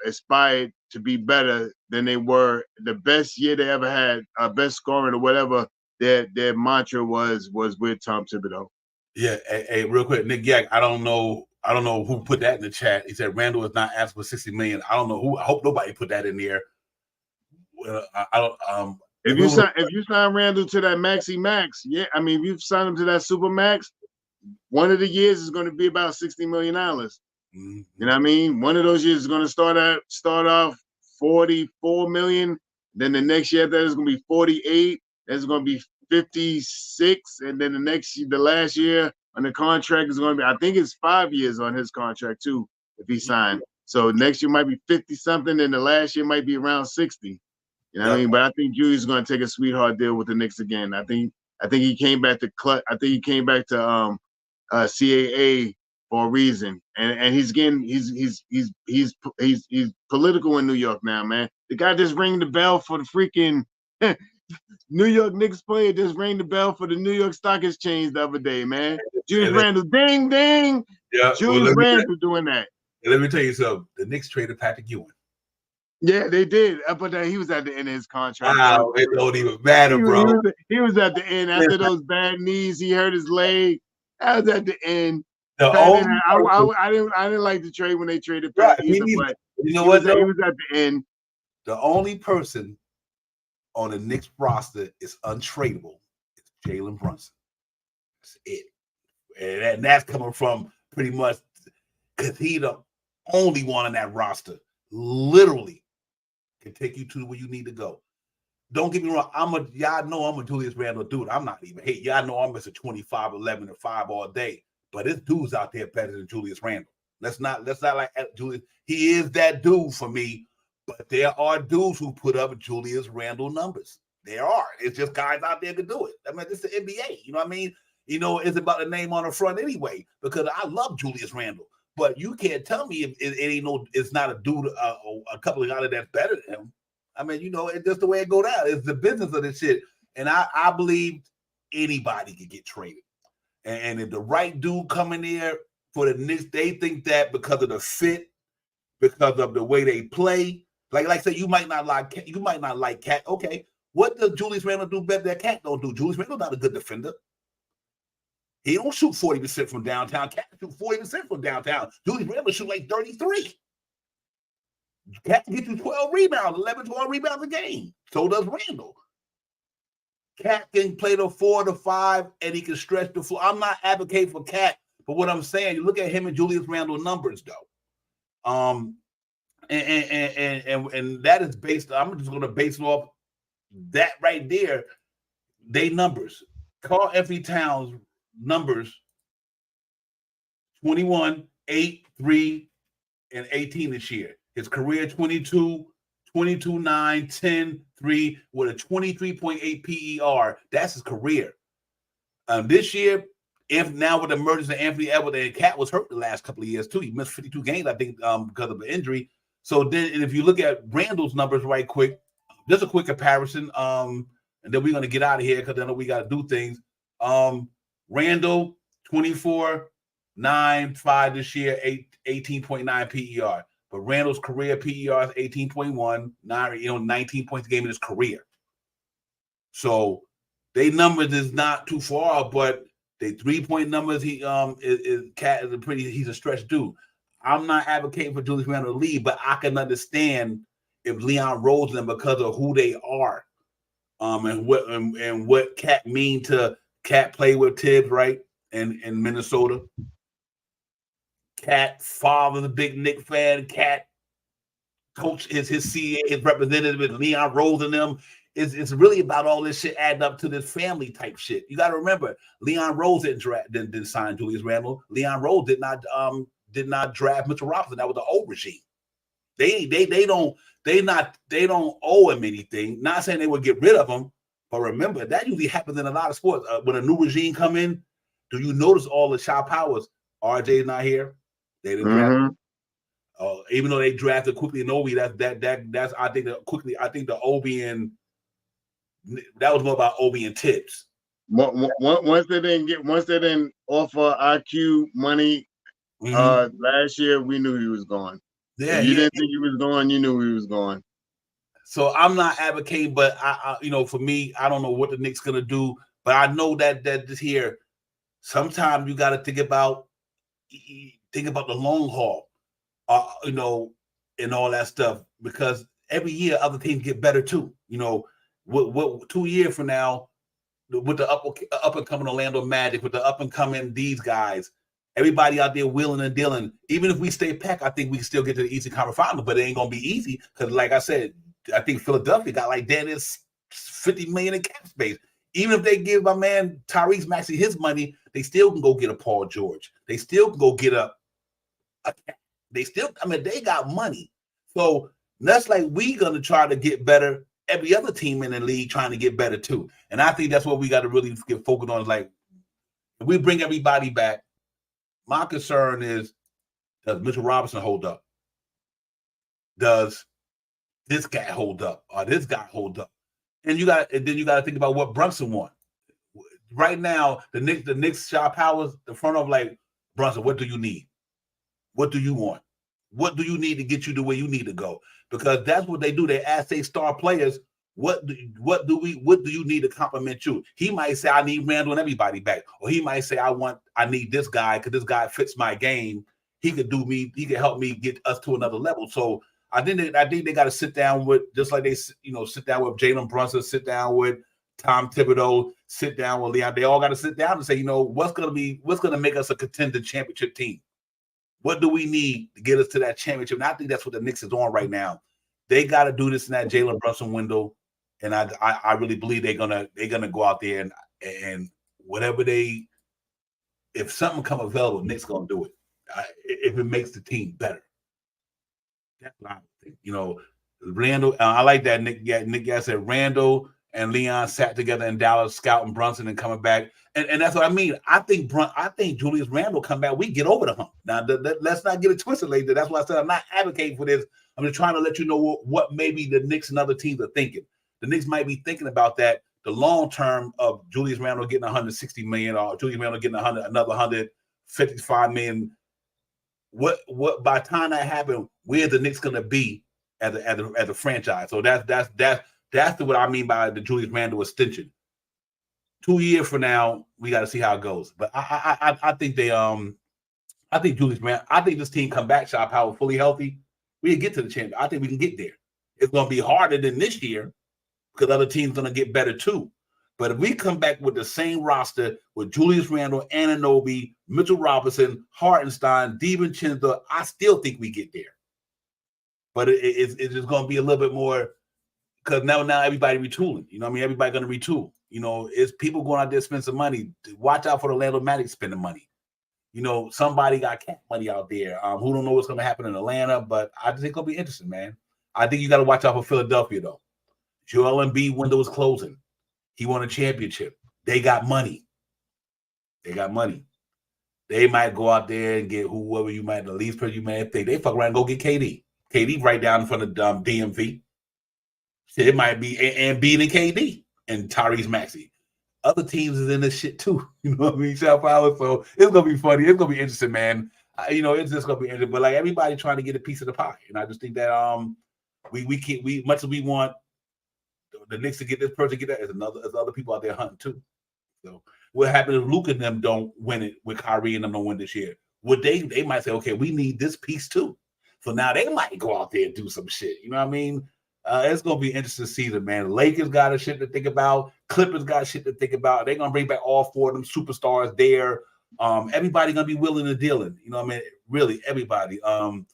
aspired to be better than they were. The best year they ever had, best scoring or whatever their mantra was with Tom Thibodeau. Yeah, hey, real quick, Nick Yak, I don't know who put that in the chat. He said Randall is not asking for 60 million. I don't know who. I hope nobody put that in there. If you sign Randall to that Maxi Max, yeah, I mean, if you sign him to that Super Max, one of the years is going to be about $60 million. You know what I mean? One of those years is going to start off 44 million. Then the next year that is going to be 48. That's going to be 56, and then the last year on the contract is going to be, I think it's 5 years on his contract too, if he signed. So next year might be 50 something, and the last year might be around 60. You know what I mean? But I think Julius is going to take a sweetheart deal with the Knicks again. I think he came back to CAA for a reason, and he's political in New York now, man. The guy just rang the bell for the freaking New York Knicks player. Just rang the bell for the New York Stock Exchange the other day, man. Julius Randle, ding ding. Yeah, Julius Randle doing that. Let me tell you something. The Knicks traded Patrick Ewing. Yeah, they did. But he was at the end of his contract. Wow, it don't even matter, bro. He was at the end after those bad knees. He hurt his leg. That was at the end. I didn't like the trade when they traded Pat either, but you know what? He was at the end. The only person on the Knicks roster is untradeable. It's Jalen Brunson. That's it. And that's coming from pretty much because he's the only one on that roster. Literally can take you to where you need to go. Don't get me wrong. Y'all know I'm a Julius Randle dude. I'm not even hate. Y'all know I'm Mr. 25, 11, and 5 all day. But this dude's out there better than Julius Randle. Let's not like Julius. He is that dude for me. But there are dudes who put up Julius Randle numbers. There are. It's just guys out there to do it. I mean, this is the NBA. You know what I mean? You know, it's about the name on the front anyway. Because I love Julius Randle. But you can't tell me if it ain't it's not a dude, a couple of guys that's better than him. I mean, you know, it's just the way it go down. It's the business of this shit. And I believe anybody could get traded. And if the right dude come in there for the Knicks, they think that because of the fit, because of the way they play. Like I said, you might not like Cat. Okay, what does Julius Randle do better than Cat don't do? Julius Randle not a good defender. He don't shoot 40% from downtown. Cat shoot 40% from downtown. Julius Randle shoot like 33. Cat can get you 12 rebounds, 11, 12 rebounds a game. So does Randle. Cat can play the 4 to 5, and he can stretch the floor. I'm not advocating for Cat, but what I'm saying, you look at him and Julius Randle numbers, though. And that is based. I'm just going to base it off that right there. They numbers. Carl Anthony Towns numbers 21, 8, 3, and 18 this year. His career 22, 22, 9, 10, 3 with a 23.8 PER. That's his career. This year, now with the emergence of Anthony Edwards, and Cat was hurt the last couple of years too. He missed 52 games, I think, because of an injury. So then, and if you look at Randall's numbers right quick, just a quick comparison, and then we're going to get out of here because I know we got to do things. Randall, 24, 9, 5 this year, 18.9 PER. But Randall's career PER is 18.1, 19 points a game in his career. So they numbers is not too far, but they 3-point numbers, he's a stretch dude. I'm not advocating for Julius Randle to leave, but I can understand if Leon Rose and them because of who they are. And what Cat mean to Cat play with Tibbs, right? In Minnesota. Cat father, the big Knicks fan. Cat coach is his CA, his representative, is Leon Rose and them. It's really about all this shit adding up to this family type shit. You got to remember, Leon Rose didn't sign Julius Randle. Leon Rose did not draft Mitchell Robinson. That was the old regime. They don't owe him anything. Not saying they would get rid of him, but remember that usually happens in a lot of sports. When a new regime come in, do you notice all the shot powers? RJ's not here. They didn't draft. Even though they drafted quickly and Obi, that's I think the Obi and that was more about Obi and Tibbs. Once they didn't offer IQ money last year, we knew he was gone. Yeah, if you didn't think he was gone, you knew he was gone. So I'm not advocating, but I for me, I don't know what the Knicks gonna do, but I know that this here, sometimes you got to think about the long haul, and all that stuff, because every year other teams get better too. What 2 years from now, with the up and coming Orlando Magic, with the up and coming these guys, everybody out there willing and dealing. Even if we stay packed, I think we can still get to the Eastern Conference Final, but it ain't gonna be easy because, like I said, I think Philadelphia got like Dennis $50 million in cap space. Even if they give my man Tyrese Maxey his money, they still can go get a Paul George. They still can go get they got money. So that's like we gonna try to get better. Every other team in the league trying to get better too. And I think that's what we got to really get focused on. Is like, if we bring everybody back, my concern is, does Mitchell Robinson hold up? Does this guy hold up? Or this guy hold up? And then you got to think about what Brunson wants. Right now, the Knicks shot powers, the front of like, Brunson, what do you need? What do you want? What do you need to get you to where you need to go? Because that's what they do. They ask their star players, what do you need to compliment you? He might say, I need Randall and everybody back. Or he might say, I need this guy because this guy fits my game. He could help me get us to another level. So I think they got to sit down with, just like they sit down with Jalen Brunson, sit down with Tom Thibodeau, sit down with Leon. They all got to sit down and say, what's gonna make us a contender championship team? What do we need to get us to that championship? And I think that's what the Knicks is on right now. They got to do this in that Jalen Brunson window, and I really believe they're gonna go out there and whatever if something come available, Knicks gonna do it. If it makes the team better, that's what I think. Randall. I like that Nick said Randall and Leon sat together in Dallas, scouting Brunson and coming back. And that's what I mean. I think Julius Randle come back. We get over the hump. Now, let's not get it twisted later. That's why I said I'm not advocating for this. I'm just trying to let you know what maybe the Knicks and other teams are thinking. The Knicks might be thinking about that, the long term of Julius Randle getting $160 million or Julius Randle getting another $155 million. What by the time that happens, where the Knicks going to be as a franchise? So that's what I mean by the Julius Randle extension. 2 years from now, we got to see how it goes. But I think Julius Randle. I think this team come back, shot power fully healthy. We can get to the championship. I think we can get there. It's going to be harder than this year because other teams going to get better too. But if we come back with the same roster with Julius Randle, Anunoby, Mitchell Robinson, Hartenstein, DiVincenzo, I still think we get there. But it's just going to be a little bit more because now everybody retooling. Everybody going to retool. You know, it's people going out there spending some money. Watch out for the Orlando Magic spending money. You know, somebody got cap money out there. Who don't know what's going to happen in Atlanta, but I think it'll be interesting, man. I think you got to watch out for Philadelphia, though. Joel Embiid window is closing. He won a championship. They got money. They got money. They might go out there and get whoever you might, the least person you might think. They fuck around and go get KD. KD right down in front of DMV. It might be Embiid and KD and Tyrese Maxey. Other teams is in this shit too. You know what I mean? Shout out. So it's gonna be funny. It's gonna be interesting, man. You know, it's just gonna be interesting. But like everybody trying to get a piece of the pie, and I just think that we can't. We much as we want the Knicks to get this person, get that. There's other people out there hunting too. So what happens if Luka and them don't win it with Kyrie and them don't win this year? Would they might say, okay, we need this piece too. So now they might go out there and do some shit. You know what I mean? It's gonna be interesting season, man. Lakers got a shit to think about. Clippers got shit to think about. They're gonna bring back all four of them superstars there. Everybody gonna be willing to deal in. You know what I mean? Really, everybody. And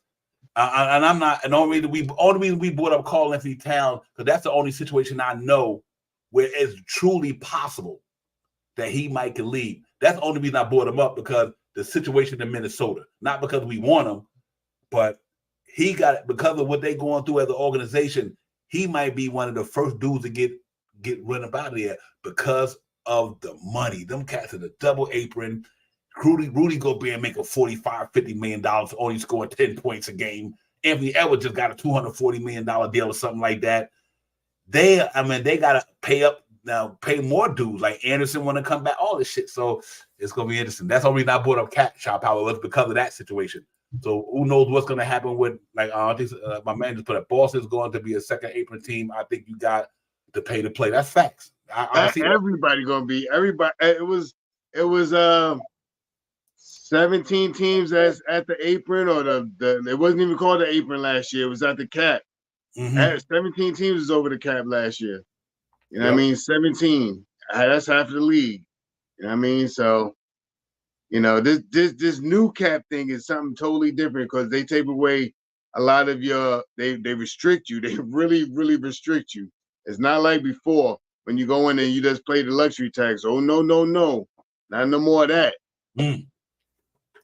I'm not. And the only reason we brought up Karl Anthony Towns because that's the only situation I know where it's truly possible that he might can leave. That's the only reason I brought him up because the situation in Minnesota, not because we want him, but he got it because of what they're going through as an organization. He might be one of the first dudes to get run up out of there because of the money. Them cats in the double apron. Rudy Gobert making $45-50 million, only scoring 10 points a game. Anthony Edwards just got a $240 million deal or something like that. They got to pay up now, pay more dudes. Like Anderson want to come back, all this shit. So it's going to be interesting. That's the only reason I brought up Cat Shop Power was because of that situation. So who knows what's going to happen with, like, I think my man just put up, Boston's going to be a second apron team. I think you got to pay to play. That's facts. Everybody going to be, everybody. It was 17 teams that's at the apron, or it wasn't even called the apron last year. It was at the cap. 17 teams was over the cap last year. You know what I mean? 17. That's half of the league. You know what I mean? So, you know, this new cap thing is something totally different because they take away a lot of your, they restrict you. They really, really restrict you. It's not like before when you go in and you just play the luxury tax. Oh, no. Not no more of that. Yeah,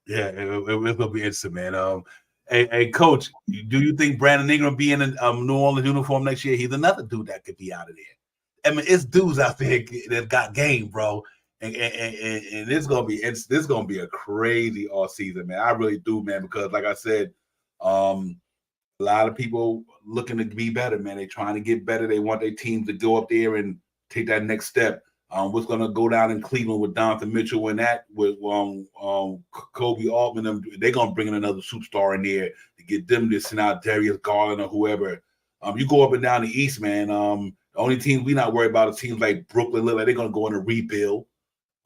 it's going to be interesting, man. Hey, Coach, do you think Brandon Ingram be in a New Orleans uniform next year? He's another dude that could be out of there. I mean, it's dudes out there that got game, bro. And it's gonna be a crazy all season, man. I really do, man, because like I said, a lot of people looking to be better, man. They trying to get better. They want their team to go up there and take that next step. What's gonna go down in Cleveland with Donovan Mitchell and that with Kobe Altman? They're gonna bring in another superstar in there to get them to send out Darius Garland or whoever. You go up and down the East, man. The only teams we not worried about are teams like Brooklyn. Like they're gonna go in a rebuild.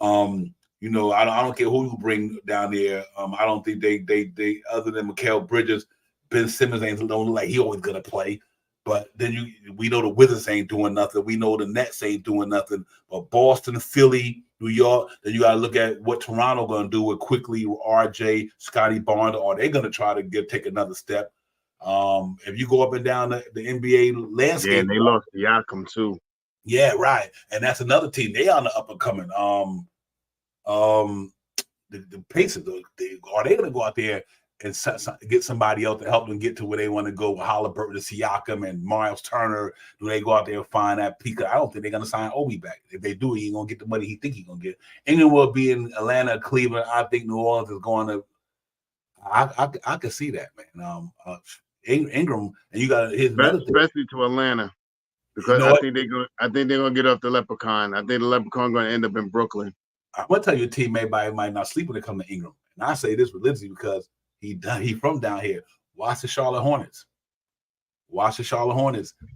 You know, I don't care who you bring down there. I don't think they other than Mikal Bridges, Ben Simmons don't look like he always gonna play. But then we know the Wizards ain't doing nothing. We know the Nets ain't doing nothing. But Boston, Philly, New York, then you gotta look at what Toronto gonna do with quickly RJ, Scotty Barnes. Are they gonna try to take another step? If you go up and down the NBA landscape, yeah, and they lost Siakam too. Yeah, right. And that's another team. They on the up and coming. The Pacers, are they going to go out there and get somebody else to help them get to where they want to go? Halliburton, Siakam, and Miles Turner. Do they go out there and find that peak? I don't think they're going to sign Obi back. If they do, he ain't going to get the money he think he's going to get. England will be in Atlanta, Cleveland. I think New Orleans is going to. I could see that, man. Ingram, and you got his especially to Atlanta. Because I think they're gonna get off the Leprechaun. I think the Leprechaun gonna end up in Brooklyn. I'm gonna tell you a team might not sleep when it comes to Ingram. And I say this religiously because he from down here. Watch the Charlotte Hornets.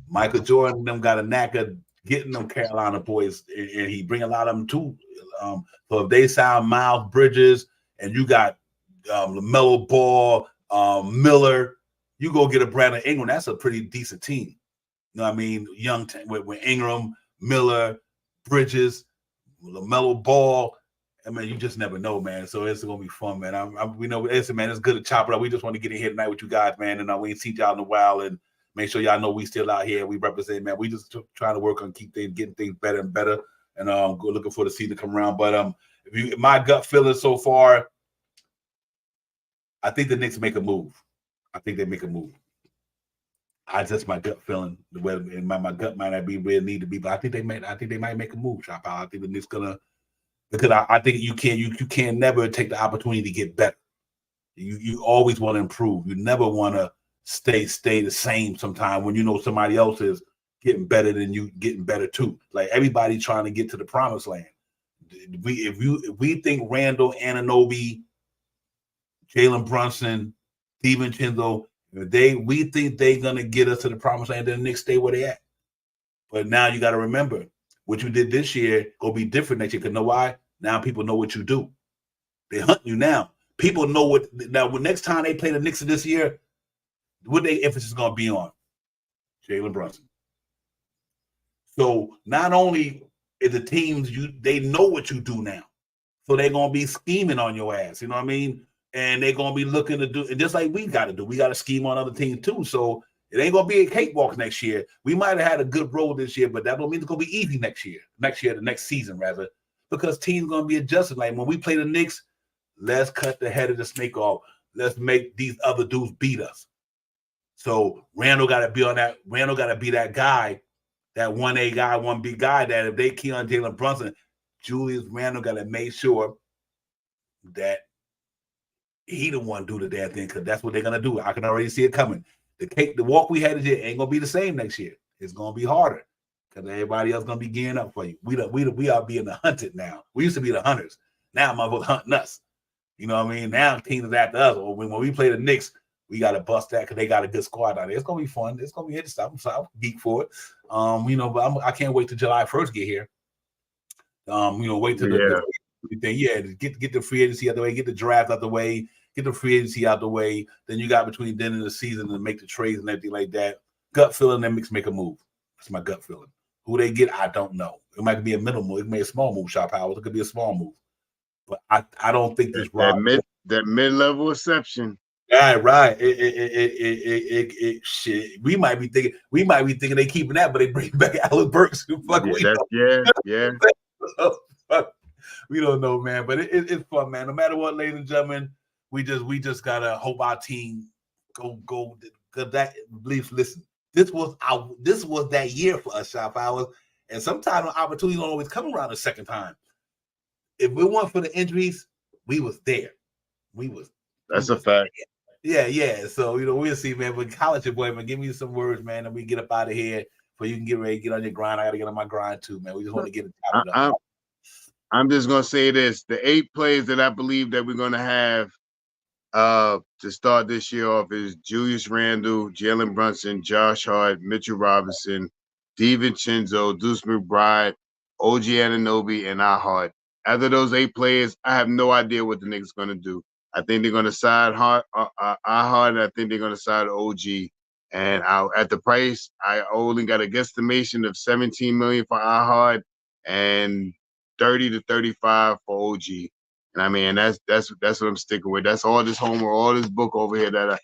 Michael Jordan and them got a knack of getting them Carolina boys, and he bring a lot of them too. So if they sign Miles Bridges and you got LaMelo Ball, Miller, you go get a Brandon Ingram. That's a pretty decent team. You know what I mean? Young with Ingram, Miller, Bridges, LaMelo Ball. I mean, you just never know, man. So it's gonna be fun, man. We know, listen, man, it's good to chop it up. We just want to get in here tonight with you guys, man. And we ain't seen y'all in a while, and make sure y'all know we still out here. We represent, man. We just trying to work on getting things better and better. and looking for the season to come around. But my gut feeling so far, I think the Knicks make a move. I think they make a move. I just my gut feeling. My gut might not be where it need to be, but I think they might make a move. Chop out. I think the Knicks gonna, because I think you can never take the opportunity to get better. You always want to improve. You never want to stay the same. Sometimes when you know somebody else is getting better than you, getting better too. Like everybody trying to get to the promised land. If we think Randall, Anunoby, Jalen Brunson, Steven Chinzo, we think they're gonna get us to the promised land, then the Knicks stay where they at. But now you got to remember what you did this year gonna be different next year. Cause know why? Now people know what you do. They hunt you now. People know what. Now, when next time they play the Knicks this year, what their emphasis is gonna be on? Jalen Brunson. So not only is the teams they know what you do now, so they're gonna be scheming on your ass. You know what I mean? And they're gonna be looking to do, and just like we got to do, we got to scheme on other teams too. So it ain't gonna be a cakewalk next year. We might have had a good road this year, but that don't mean it's gonna be easy next year. The next season rather, because teams gonna be adjusted. Like when we play the Knicks, let's cut the head of the snake off. Let's make these other dudes beat us. So Randall got to be on that. Randall got to be that guy, that 1A guy, 1B guy. That if they key on Jalen Brunson, Julius Randall got to make sure that he the one do the damn thing, because that's what they're gonna do. I can already see it coming. The walk we had this year ain't gonna be the same next year. It's gonna be harder because everybody else gonna be gearing up for you. We are being the hunted now. We used to be the hunters. Now motherfuckers hunting us. You know what I mean? Now teams is after us. Or when we play the Knicks, we got to bust that because they got a good squad out there. It's gonna be fun. It's gonna be interesting. I'm geek for it. But I can't wait till July 1st get here. Wait till get the free agency out the way, get the draft out the way, get the free agency out the way. Then you got between then and the season to make the trades and everything like that. Gut feeling, them Knicks make a move. That's my gut feeling. Who they get, I don't know. It might be a middle move. It may be a small move, Shop Howard. It could be a small move. But I don't think this that mid-level exception. Right. Shit. We might be thinking they keeping that, but they bring back Alec Burks. Yeah. We don't know, man. But it's fun, man. No matter what, ladies and gentlemen, we just gotta hope our team go. Because that belief. Listen, this was that year for us, Shop Hours, and sometimes opportunities don't always come around the second time. If we weren't for the injuries, we was there. That's a fact. Yeah. So we'll see, man. But college your boy, man. Give me some words, man, and we get up out of here. So you can get ready, get on your grind. I gotta get on my grind too, man. We just want to get it up. I'm just gonna say this: the 8 players that I believe that we're gonna have to start this year off is Julius Randle, Jalen Brunson, Josh Hart, Mitchell Robinson, DiVincenzo, Deuce McBride, OG Anunoby, and Hart. After those 8 players, I have no idea what the Knicks are gonna do. I think they're gonna side Hart, and I think they're gonna side OG. And at the price, I only got a guesstimation of $17 million for Hart and 30 to 35 for OG. And I mean, that's what I'm sticking with. That's all this homework, all this book over here I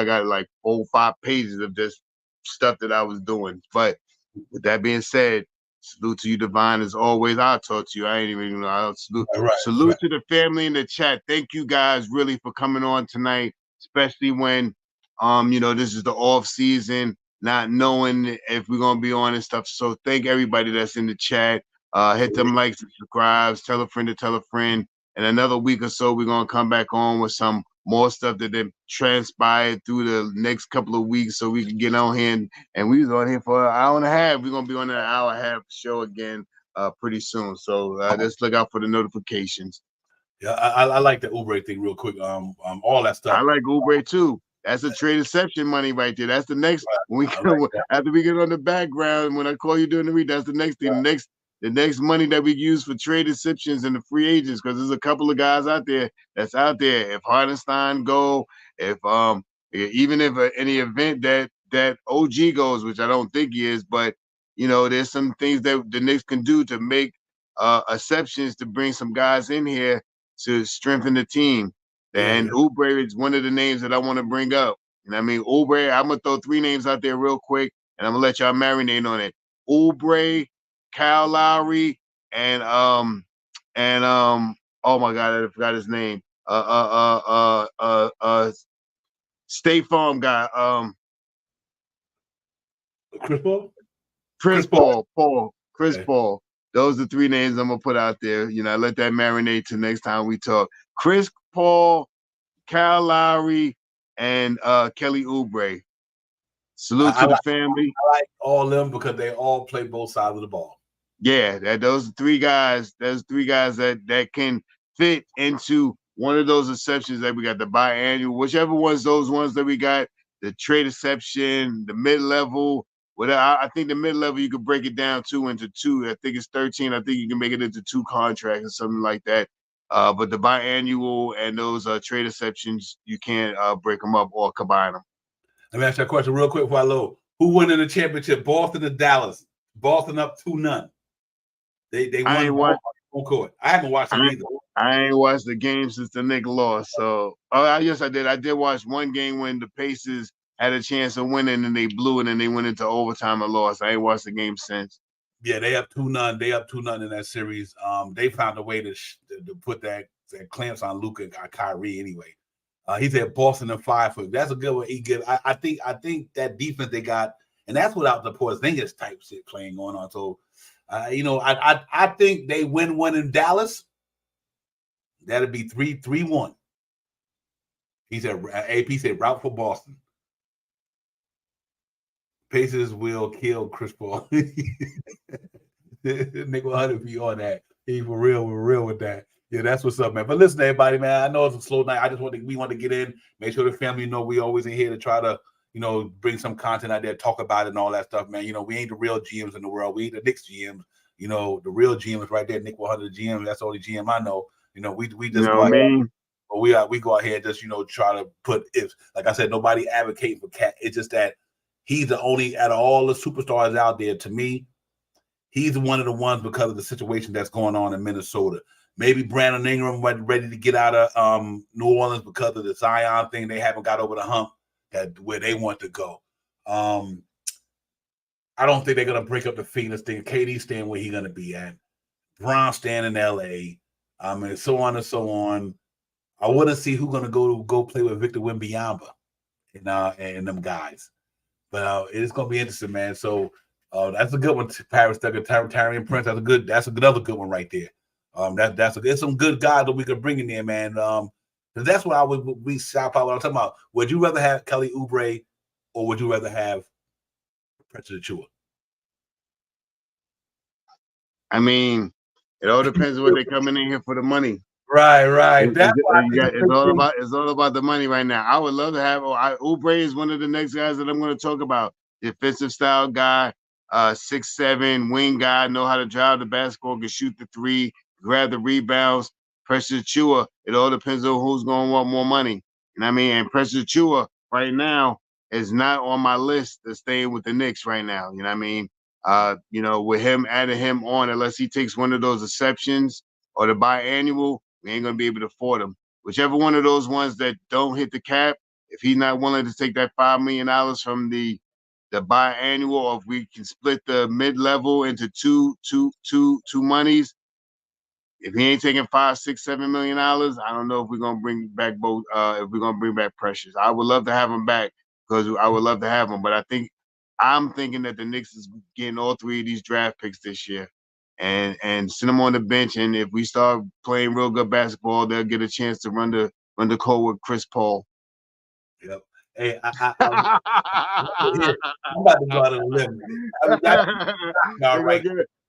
got like 4 or 5 pages of this stuff that I was doing. But with that being said, salute to you, Divine. As always, I'll talk to you. I ain't even know. I'll salute to the family in the chat. Thank you guys really for coming on tonight, especially when this is the off season, not knowing if we're gonna be on and stuff. So thank everybody that's in the chat. Hit them likes and subscribes, tell a friend to tell a friend. In another week or so, we're gonna come back on with some more stuff that then transpired through the next couple of weeks, so we can get on here. And we was on here for an hour and a half. We're gonna be on an hour and a half show again pretty soon. So let's look out for the notifications. Yeah, I like the Oubre thing real quick. All that stuff. I like Oubre too. That's a trade exception money right there. That's the next after we get on the background. When I call you during the week, that's the next thing. The next money that we use for trade exceptions and the free agents, because there's a couple of guys out there that's out there. If Hardenstein go, if even if any event that OG goes, which I don't think he is, but there's some things that the Knicks can do to make exceptions to bring some guys in here to strengthen the team. And Oubre is one of the names that I want to bring up. And I mean, Oubre, I'm going to throw 3 names out there real quick, and I'm going to let y'all marinate on it. Oubre, Kyle Lowry, and oh my God, I forgot his name. State Farm guy. Chris Paul. Chris Okay. Paul. Those are three names I'm gonna put out there. Let that marinate till next time we talk. Chris Paul, Kyle Lowry, and Kelly Oubre. Salute to the family. I like all of them because they all play both sides of the ball. Yeah, those three guys. There's three guys that can fit into one of those exceptions that we got, the biannual, whichever ones those ones that we got, the trade exception, the mid-level. Whatever. I think the mid-level you could break it down into two. I think it's 13. I think you can make it into 2 contracts or something like that. But the biannual and those trade exceptions, you can't break them up or combine them. Let me ask you a question real quick before I load. Who won in the championship? Boston or Dallas? Boston up 2-0. They won on court. I haven't watched it either. I ain't watched the game since the Knicks lost. So, yes, I did. I did watch one game when the Pacers had a chance of winning and they blew it and they went into overtime and lost. I ain't watched the game since. Yeah, they up 2-0. They up 2-0 in that series. They found a way to put that clamps on Luka and Kyrie anyway. He said Boston and 5 foot. That's a good one. I think that defense they got, and that's without the Porzingis type shit playing going on. So, I think they win one in Dallas. That'd be 3-1. He said AP said route for Boston. Pacers will kill Chris Paul. Nick 100 be on that. He for real, we're real with that. Yeah, that's what's up, man. But listen, everybody, man. I know it's a slow night. We want to get in, make sure the family know we always in here to try to, bring some content out there, talk about it and all that stuff, man. We ain't the real GMs in the world. We the Knicks GMs. The real GM is right there, Nick 100 GM. That's the only GM I know. We just go ahead, but we go ahead and just try to put if, like I said, nobody advocating for Cat. It's just that he's the only out of all the superstars out there. To me, he's one of the ones because of the situation that's going on in Minnesota. Maybe Brandon Ingram ready to get out of New Orleans because of the Zion thing. They haven't got over the hump where they want to go. I don't think they're going to break up the Phoenix thing. KD staying where he's going to be at. Bron staying in L.A. And so on and so on. I want to see who's going to go play with Victor Wembanyama and them guys. But it's going to be interesting, man. So that's a good one. Paris Tucker, Tarian Prince. That's another good one right there. There's some good guys that we could bring in there, man. That's what we shout out what I'm talking about. Would you rather have Kelly Oubre or would you rather have Precious Achiuwa? I mean, it all depends on what they're coming in here for the money. Right. It's all about the money right now. I would love to have Oubre is one of the next guys that I'm going to talk about. Defensive style guy, 6'7", wing guy, know how to drive the basketball, can shoot the three, grab the rebounds. Precious Achiuwa, it all depends on who's going to want more money. You know what I mean? And Precious Achiuwa right now is not on my list of staying with the Knicks right now. You know what I mean? With him adding him on, unless he takes one of those exceptions or the biannual, we ain't gonna be able to afford him. Whichever one of those ones that don't hit the cap, if he's not willing to take that $5 million from the biannual, or if we can split the mid-level into two monies, if he ain't taking $5, $6, $7 million, I don't know if we're gonna bring back both. If we're gonna bring back Precious, I would love to have him back because I would love to have him. But I'm thinking that the Knicks is getting all 3 of these draft picks this year, and send them on the bench. And if we start playing real good basketball, they'll get a chance to run the court with Chris Paul. Yep. Hey, I'm about to go out on a limb. All right.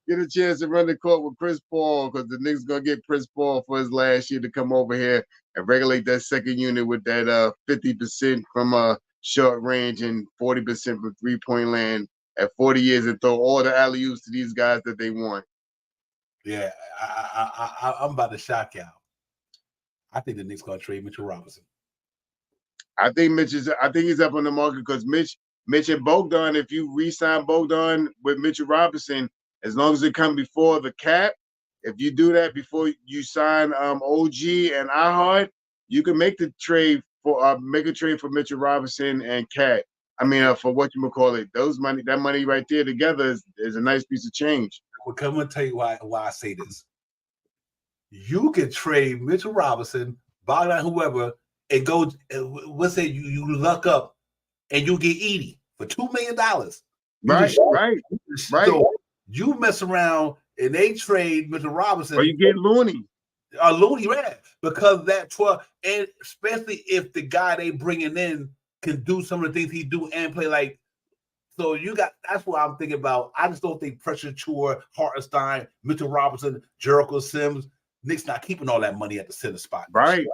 Get a chance to run the court with Chris Paul because the Knicks gonna get Chris Paul for his last year to come over here and regulate that second unit with that 50% from short range and 40% from 3-point land at 40 years and throw all the alley-oops to these guys that they want. Yeah, I'm about to shock y'all. I think the Knicks gonna trade Mitchell Robinson. I think he's up on the market because Mitch and Bogdan, if you re-sign Bogdan with Mitchell Robinson, as long as it comes before the cap, if you do that before you sign OG and iHeart, you can make the trade for Mitchell Robinson and Cat. I mean, for what you call it, that money right there together is a nice piece of change. Well, come and tell you why I say this. You can trade Mitchell Robinson, Bogdan, whoever, and go. Let's say you luck up and you get Edie for $2 million. Right. So you mess around and they trade Mitchell Robinson, or you get Looney. Looney, right? Because that 12, and especially if the guy they bringing in can do some of the things he do and play like. So you got, that's what I'm thinking about. I just don't think Pressure Tour, Hartenstein, Mitchell Robinson, Jericho Sims, Knicks not keeping all that money at the center spot. Right.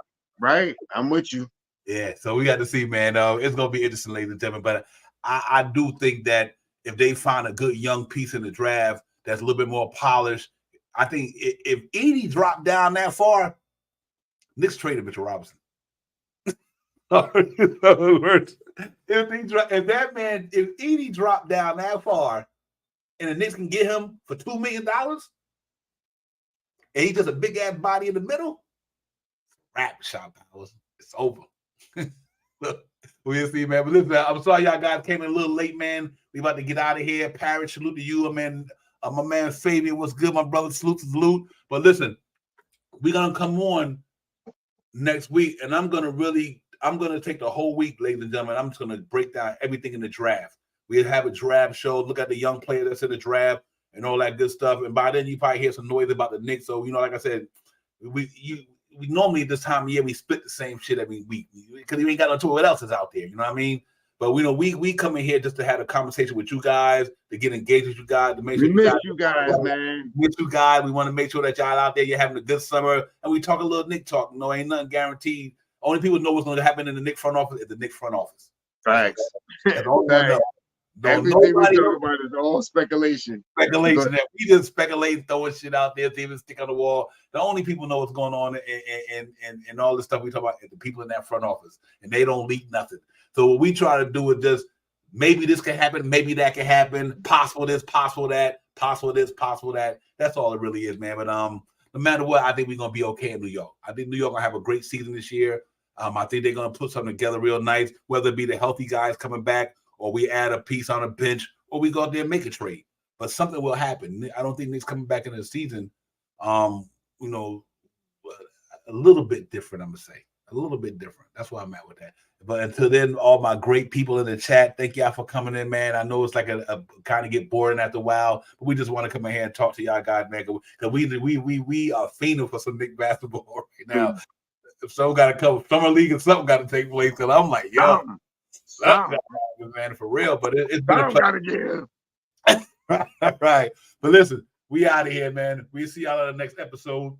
I'm with you. Yeah, so we got to see, man. It's going to be interesting, ladies and gentlemen. But I do think that if they find a good young piece in the draft that's a little bit more polished, I think if Edie dropped down that far, Knicks traded Mitchell Robinson. If Edie dropped down that far and the Knicks can get him for $2 million and he's just a big ass body in the middle, rap shop powers, it's over. Look, we'll see, man. But listen, I'm sorry y'all guys came in a little late, man. We about to get out of here. Parrot, salute to you, man. My man Fabian, what's good, my brother? Salute. But listen, we're gonna come on next week, and I'm gonna take the whole week, ladies and gentlemen. I'm just gonna break down everything in the draft. We'll have a draft show, look at the young player that's in the draft and all that good stuff. And by then you probably hear some noise about the Knicks. So, like I said, we normally this time of year we split the same shit every week because we ain't got no to what else is out there. You know what I mean? But we come in here just to have a conversation with you guys, to get engaged with you guys, to make sure we miss you guys, man. Miss you guys. We want to make sure that y'all out there, you're having a good summer, and we talk a little Knick talk. Ain't nothing guaranteed. Only people know what's going to happen in the Knick front office is the Knick front office. Thanks. Everything we talk about is all speculation. Speculation. We just speculate, throwing shit out there, even stick on the wall. The only people know what's going on and all this stuff we talk about is the people in that front office, and they don't leak nothing. So what we try to do is just maybe this can happen, maybe that can happen, possible this, possible that, possible this, possible that. That's all it really is, man. But no matter what, I think we're gonna be okay in New York. I think New York gonna have a great season this year. I think they're gonna put something together real nice, whether it be the healthy guys coming back, or we add a piece on a bench, or we go out there and make a trade. But something will happen. I don't think Knicks coming back in the season, a little bit different, I'm gonna say. A little bit different. That's where I'm at with that. But until then, all my great people in the chat, thank y'all for coming in, man. I know it's like a kind of get boring after a while, but we just want to come in here and talk to y'all guys, man. Because we are fiending for some Knicks basketball right now. If something got to come, summer league and something got to take place. Because I'm like, yo, something got to happen, man, for real. But it's been a got to give. Right. But listen, we out of here, man. We'll see y'all in the next episode.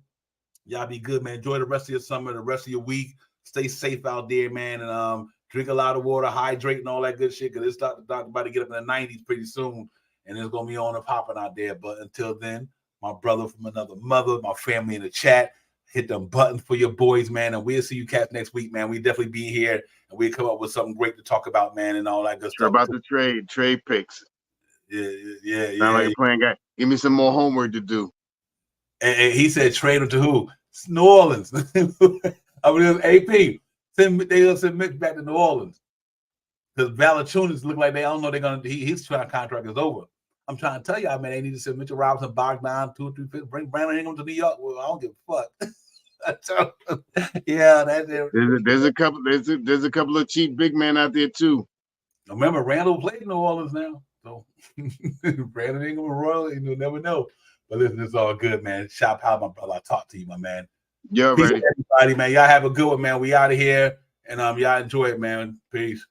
Y'all be good, man. Enjoy the rest of your summer, the rest of your week. Stay safe out there, man, and drink a lot of water, hydrate, and all that good shit, because it's about to get up in the 90s pretty soon, and it's going to be on and popping out there. But until then, my brother from another mother, my family in the chat, hit them buttons for your boys, man, and we'll see you cats next week, man. We definitely be here, and we'll come up with something great to talk about, man, and all that good stuff. About the trade picks. Yeah. Sound like you're playing guy. Give me some more homework to do. And he said trade them to who? New Orleans. I mean, AP. They'll send Mitch back to New Orleans. Because Valanciunas look like they don't know they're going to. His contract is over. I'm trying to tell y'all, man, they need to send Mitchell Robinson, Bogdan, 2 or 3 picks, bring Brandon Ingram to New York. Well, I don't give a fuck. Yeah, that's it. There's a couple of cheap big men out there too. Remember, Randall played in New Orleans now. So Brandon Ingram and Royal, you'll never know. But listen, it's all good, man. Shop how my brother. I talk to you, my man. Yeah, peace, ready. everybody, man. Y'all have a good one, man. We out of here, and y'all enjoy it, man. Peace.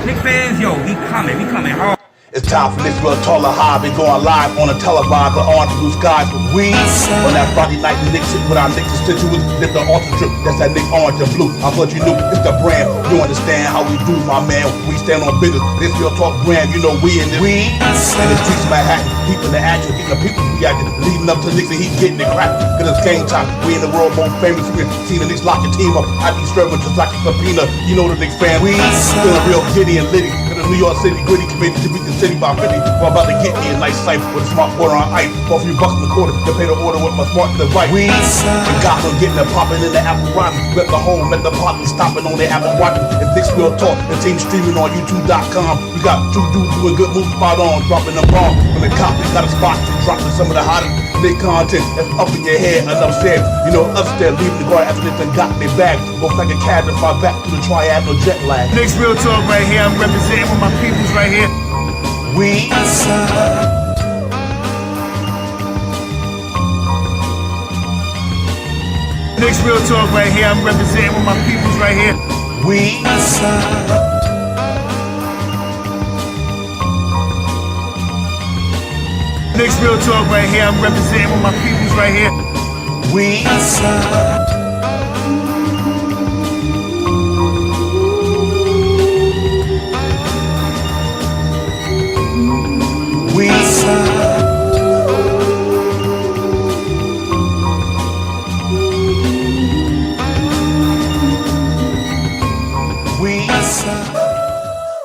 Knicks fans, yo, we coming hard. It's time for this real taller hobby going live on a televised with orange blue skies with weed. On that Friday night, Knicks with our Knicks constituents, lift the ultra drip. That's that Knicks orange and blue. I thought you knew it's the brand. You understand how we do, my man. We stand on business. This real talk brand, you know we in the weed. And the streets of Manhattan, keeping the action, keeping the people reacting, leading up to Knicks and he getting it cracked. Cause it's game time. We in the world most famous. We see the Knicks lock your team up. I be serving just like a subpoena. You know the Knicks fan. We feeling real giddy and litty. New York City, gritty committee to beat the city by 50. I'm about to get me a nice cipher with a smart quarter on ice. For a few bucks in the quarter to pay the order with my smart device. We got them getting it popping in the Apple Watch. Rip the hole, let the partner stopping on their Apple Watch. And Knicks Real Talk, the team streaming on YouTube.com. We got two dudes doing good moves spot on, dropping the bomb. When the cops got a spot for dropping some of the hottest Nick content that's up in your head. Enough said, you know, upstairs leaving the guard after they done got their bag. Go like a cab and fly back to the triad, no jet lag. Knicks Real Talk right here. I'm representing with my peoples right here. We Knicks Real Talk right here. I'm representing with my peoples right here. We Knicks Real Talk right here. I'm representing with my peoples right here. We